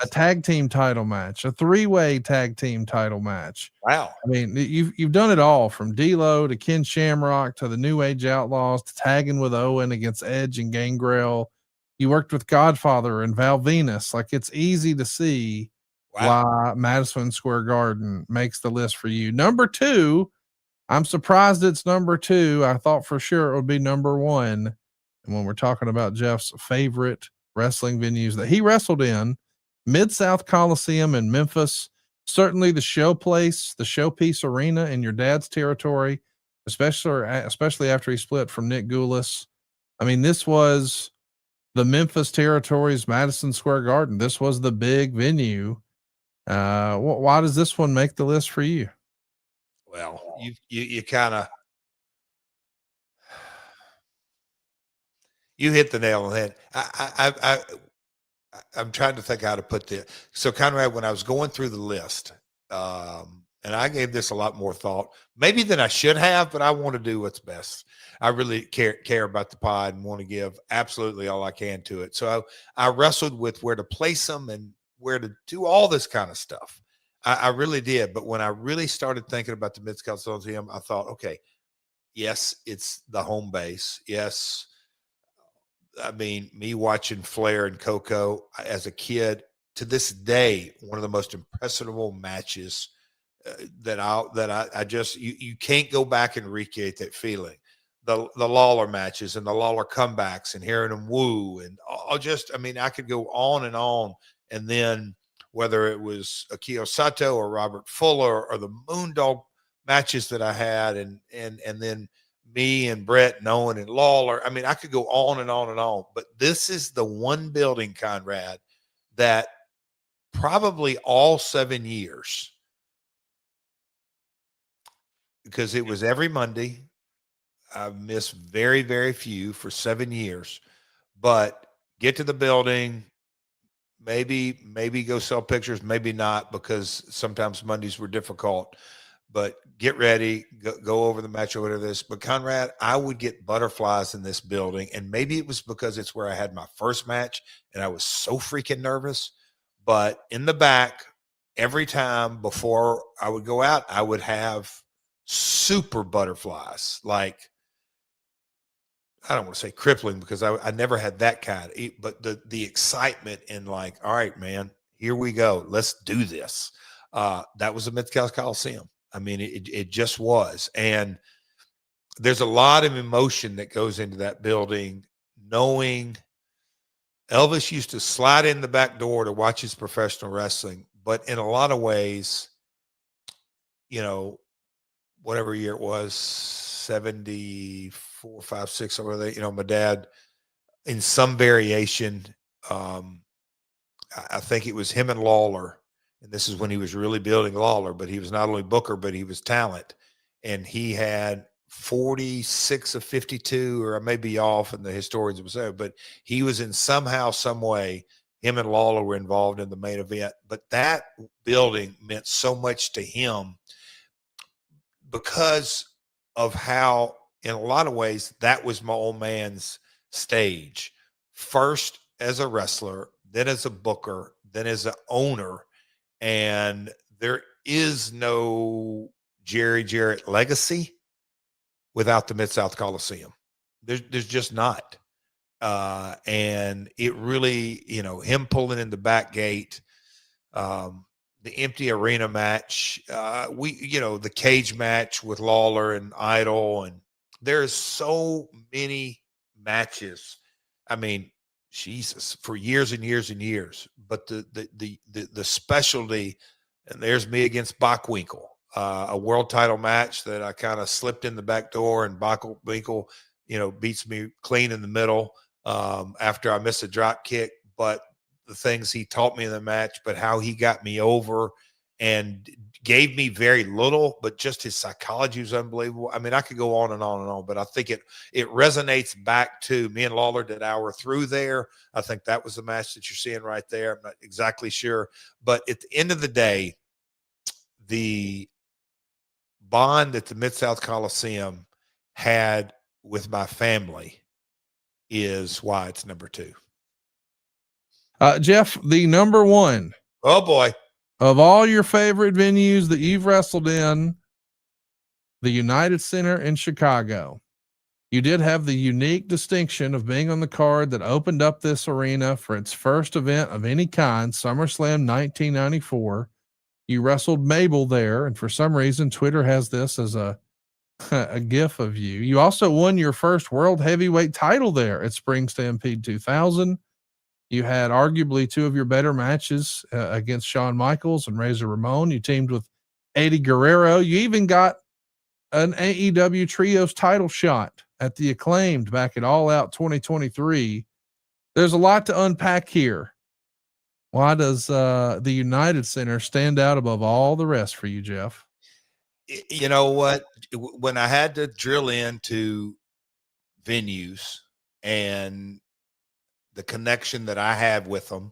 a tag team title match, a 3-way tag team title match. Wow. I mean, you've done it all, from D-Lo to Ken Shamrock to the New Age Outlaws to tagging with Owen against Edge and Gangrel. You worked with Godfather and Val Venus. Like, it's easy to see why Madison Square Garden makes the list for you. Number 2, I'm surprised it's number 2. I thought for sure it would be number 1. And when we're talking about Jeff's favorite wrestling venues that he wrestled in, Mid-South Coliseum in Memphis, certainly the Showpiece Arena in your dad's territory, especially after he split from Nick Goulas. I mean, this was the Memphis territory's Madison Square Garden. This was the big venue. Why does this one make the list for you? Well, you kind of, you hit the nail on the head. I'm trying to think how to put this. So, Conrad, when I was going through the list, and I gave this a lot more thought, maybe than I should have, but I want to do what's best. I really care about the pod and want to give absolutely all I can to it. So I wrestled with where to place them and where to do all this kind of stuff. I really did. But when I really started thinking about the Mid-South Coliseum, I thought, okay, yes, it's the home base. Yes, I mean, me watching Flair and Coco as a kid, to this day, one of the most impressionable matches that I just, you can't go back and recreate that feeling. The Lawler matches and the Lawler comebacks and hearing them woo and all, just, I mean, I could go on and on. And then whether it was Akio Sato or Robert Fuller or the Moondog matches that I had, and then me and Brett and Owen and Lawler. I mean, I could go on and on and on. But this is the one building, Conrad, that probably all 7 years, because it was every Monday. I've missed very, very few for 7 years, but get to the building, maybe go sell pictures, maybe not, because sometimes Mondays were difficult, but get ready, go over the match or whatever this. But Conrad, I would get butterflies in this building. And maybe it was because it's where I had my first match and I was so freaking nervous, but in the back, every time before I would go out, I would have super butterflies. Like, I don't want to say crippling, because I never had that kind, but the excitement and like, all right, man, here we go. Let's do this. That was the Mid-South Coliseum. I mean, it just was. And there's a lot of emotion that goes into that building, knowing Elvis used to slide in the back door to watch his professional wrestling. But in a lot of ways, you know, whatever year it was, 74, 5, 6, over there, you know, my dad, in some variation, I think it was him and Lawler, and this is when he was really building Lawler, but he was not only booker, but he was talent. And he had 46 of 52, or I may be off, and the historians will say, but he was in somehow, some way, him and Lawler were involved in the main event. But that building meant so much to him because of how, in a lot of ways, that was my old man's stage. First as a wrestler, then as a booker, then as an owner. And there is no Jerry Jarrett legacy without the Mid-South Coliseum. There's just not. And it really, you know, him pulling in the back gate, the empty arena match, the cage match with Lawler and Idol, and there's so many matches. I mean, Jesus, for years and years and years. But the specialty, and there's me against Bockwinkel, a world title match that I kind of slipped in the back door, and Bockwinkel, beats me clean in the middle after I missed a drop kick. But the things he taught me in the match, but how he got me over and gave me very little, but just his psychology was unbelievable. I mean, I could go on and on and on, but I think it resonates back to me and Lawler did our through there. I think that was the match that you're seeing right there. I'm not exactly sure, but at the end of the day, the bond that the Mid-South Coliseum had with my family is why it's number 2. Jeff, the number 1. Oh boy. Of all your favorite venues that you've wrestled in, the United Center in Chicago. You did have the unique distinction of being on the card that opened up this arena for its first event of any kind, SummerSlam 1994. You wrestled Mabel there, and for some reason, Twitter has this as a gif of you. You also won your first world heavyweight title there at Spring Stampede 2000. You had arguably 2 of your better matches against Shawn Michaels and Razor Ramon. You teamed with Eddie Guerrero. You even got an AEW Trios title shot at the Acclaimed back at All Out 2023. There's a lot to unpack here. Why does the United Center stand out above all the rest for you, Jeff? You know what? When I had to drill into venues and the connection that I have with them,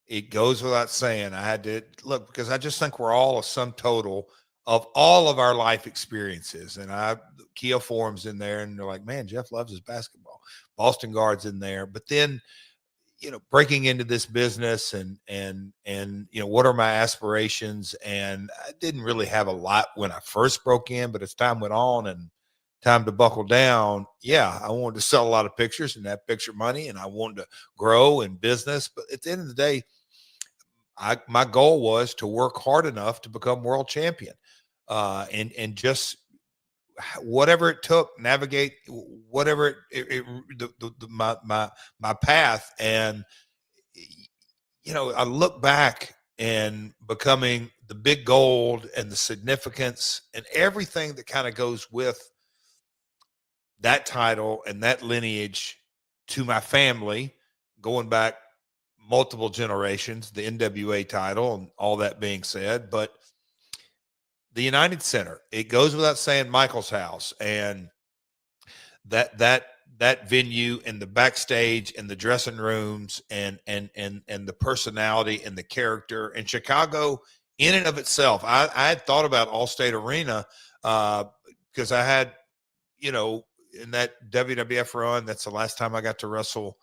it goes without saying. I had to look, because I just think we're all a sum total of all of our life experiences. And Kia Forum's in there, and they're like, man, Jeff loves his basketball. Boston Guard's in there. But then, breaking into this business and what are my aspirations? And I didn't really have a lot when I first broke in, but as time went on and time to buckle down. Yeah, I wanted to sell a lot of pictures and have picture money, and I wanted to grow in business. But at the end of the day, my goal was to work hard enough to become world champion, and just whatever it took, navigate whatever my path. And I look back and becoming the big gold and the significance and everything that kind of goes with that title and that lineage to my family, going back multiple generations, the NWA title and all that being said. But the United Center, it goes without saying, Michael's house, and that venue and the backstage and the dressing rooms and the personality and the character, and Chicago in and of itself. I had thought about Allstate Arena because I had, in that WWF run, that's the last time I got to wrestle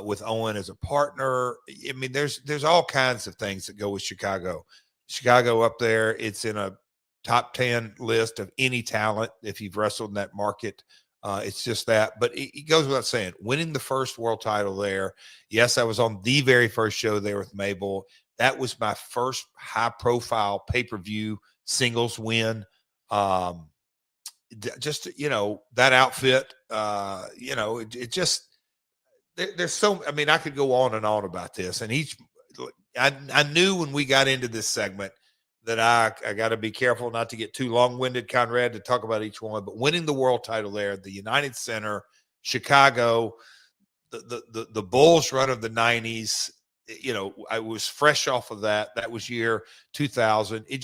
with Owen as a partner. I mean, there's all kinds of things that go with Chicago. Chicago up there, it's in a top 10 list of any talent if you've wrestled in that market. It's just that. But it goes without saying, winning the first world title there. Yes, I was on the very first show there with Mabel. That was my first high-profile pay-per-view singles win. Just, that outfit, it just, there's so, I mean, I could go on and on about this. And I knew when we got into this segment that I got to be careful not to get too long-winded, Conrad, to talk about each one. But winning the world title there, the United Center, Chicago, the Bulls run of the 90s, I was fresh off of that. That was year 2000. It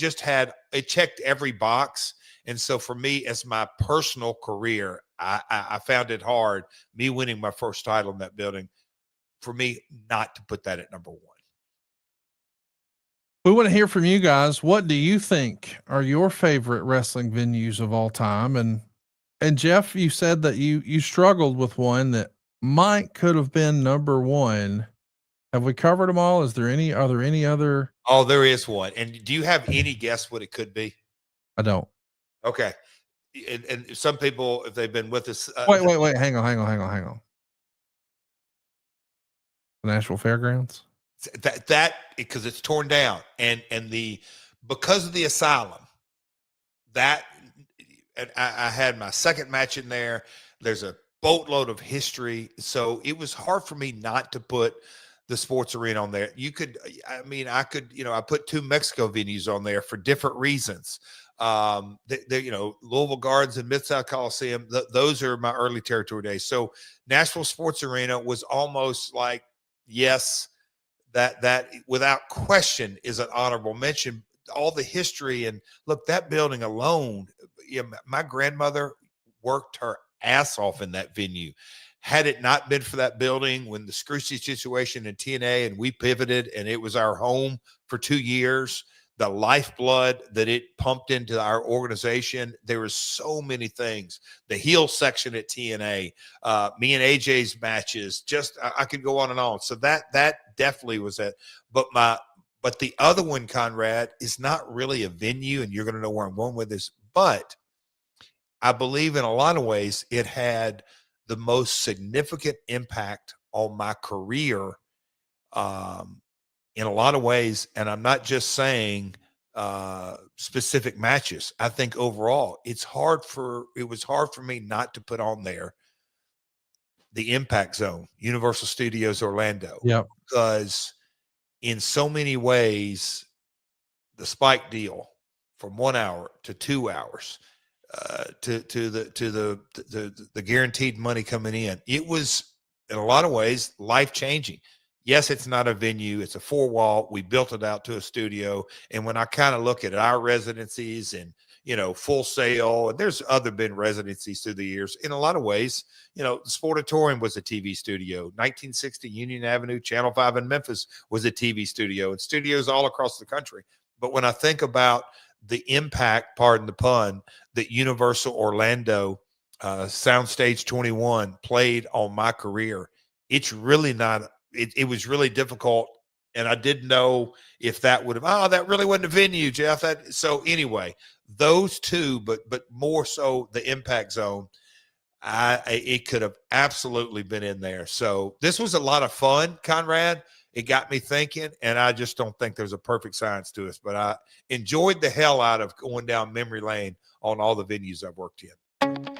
checked every box. And so for me, as my personal career, I found it hard, me winning my first title in that building, for me not to put that at number one. We want to hear from you guys. What do you think are your favorite wrestling venues of all time? And Jeff, you said that you struggled with one that could have been number one. Have we covered them all? Are there any other? Oh, there is one. And do you have any guess what it could be? I don't. Okay. And some people, if they've been with us, wait, hang on. The Nashville Fairgrounds. That because it's torn down, and because of the asylum, that, and I had my second match in there. There's a boatload of history, so it was hard for me not to put the sports arena on there. I put two Mexico venues on there for different reasons. Louisville Gardens and Mid-South Coliseum, those are my early territory days. So Nashville Sports Arena was almost like, yes, that without question is an honorable mention. All the history, and look, that building alone, my grandmother worked her ass off in that venue. Had it not been for that building, when the Scrooge situation in TNA and we pivoted and it was our home for 2 years, the lifeblood that it pumped into our organization, there was so many things. The heel section at TNA, me and AJ's matches, just I could go on and on. So that definitely was it. But the other one, Conrad, is not really a venue, and you're going to know where I'm going with this. But I believe in a lot of ways it had the most significant impact on my career. In a lot of ways, and I'm not just saying specific matches. I think overall, it was hard for me not to put on there the Impact Zone, Universal Studios Orlando. Yeah, because in so many ways, the Spike deal from 1 hour to 2 hours, to the guaranteed money coming in, it was in a lot of ways life-changing. Yes, it's not a venue. It's a 4-wall. We built it out to a studio. And when I kind of look at our residencies and, Full Sail, and there's been residencies through the years, in a lot of ways, the Sportatorium was a TV studio. 1960 Union Avenue, Channel 5 in Memphis was a TV studio, and studios all across the country. But when I think about the impact, pardon the pun, that Universal Orlando, Soundstage 21 played on my career, it's really not – it was really difficult, and I didn't know if that would have, that really wasn't a venue, Jeff. So anyway, those two, but more so the impact zone, it could have absolutely been in there. So this was a lot of fun, Conrad. It got me thinking, and I just don't think there's a perfect science to us, but I enjoyed the hell out of going down memory lane on all the venues I've worked in.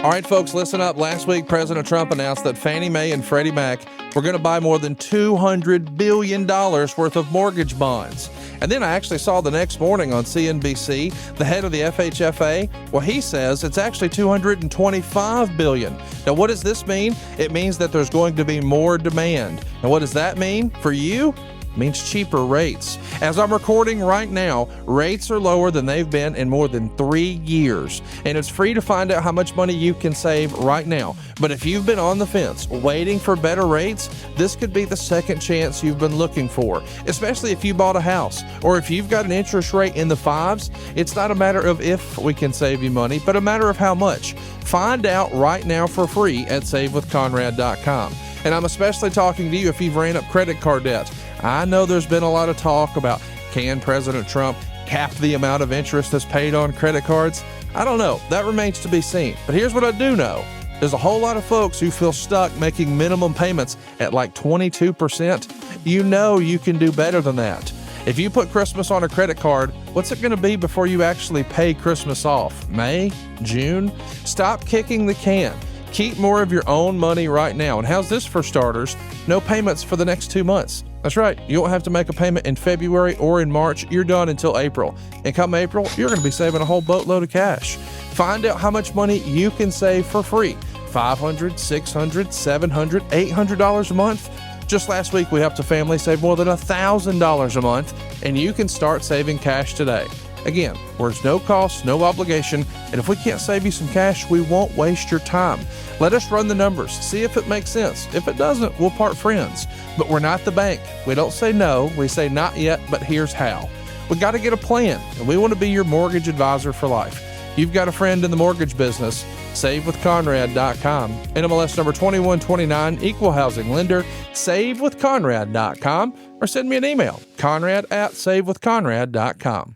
All right, folks, listen up. Last week, President Trump announced that Fannie Mae and Freddie Mac were going to buy more than $200 billion worth of mortgage bonds. And then I actually saw the next morning on CNBC, the head of the FHFA, well, he says it's actually $225 billion. Now, what does this mean? It means that there's going to be more demand. And what does that mean for you? Means cheaper rates. As I'm recording right now, rates are lower than they've been in more than 3 years. And it's free to find out how much money you can save right now. But if you've been on the fence waiting for better rates, this could be the second chance you've been looking for, especially if you bought a house or if you've got an interest rate in the 5s. It's not a matter of if we can save you money, but a matter of how much. Find out right now for free at savewithconrad.com. And I'm especially talking to you if you've ran up credit card debt. I know there's been a lot of talk about, can President Trump cap the amount of interest that's paid on credit cards? I don't know. That remains to be seen. But here's what I do know. There's a whole lot of folks who feel stuck making minimum payments at like 22%. You know you can do better than that. If you put Christmas on a credit card, what's it going to be before you actually pay Christmas off? May? June? Stop kicking the can. Keep more of your own money right now. And how's this for starters? No payments for the next 2 months. That's right. You won't have to make a payment in February or in March. You're done until April. And come April, you're going to be saving a whole boatload of cash. Find out how much money you can save for free. $500, $600, $700, $800 a month. Just last week, we helped a family save more than $1,000 a month, and you can start saving cash today. Again, there's no cost, no obligation, and if we can't save you some cash, we won't waste your time. Let us run the numbers, see if it makes sense. If it doesn't, we'll part friends. But we're not the bank. We don't say no, we say not yet, but here's how. We got to get a plan, and we want to be your mortgage advisor for life. You've got a friend in the mortgage business, savewithconrad.com. NMLS number 2129, equal housing lender, savewithconrad.com, or send me an email, conrad@savewithconrad.com.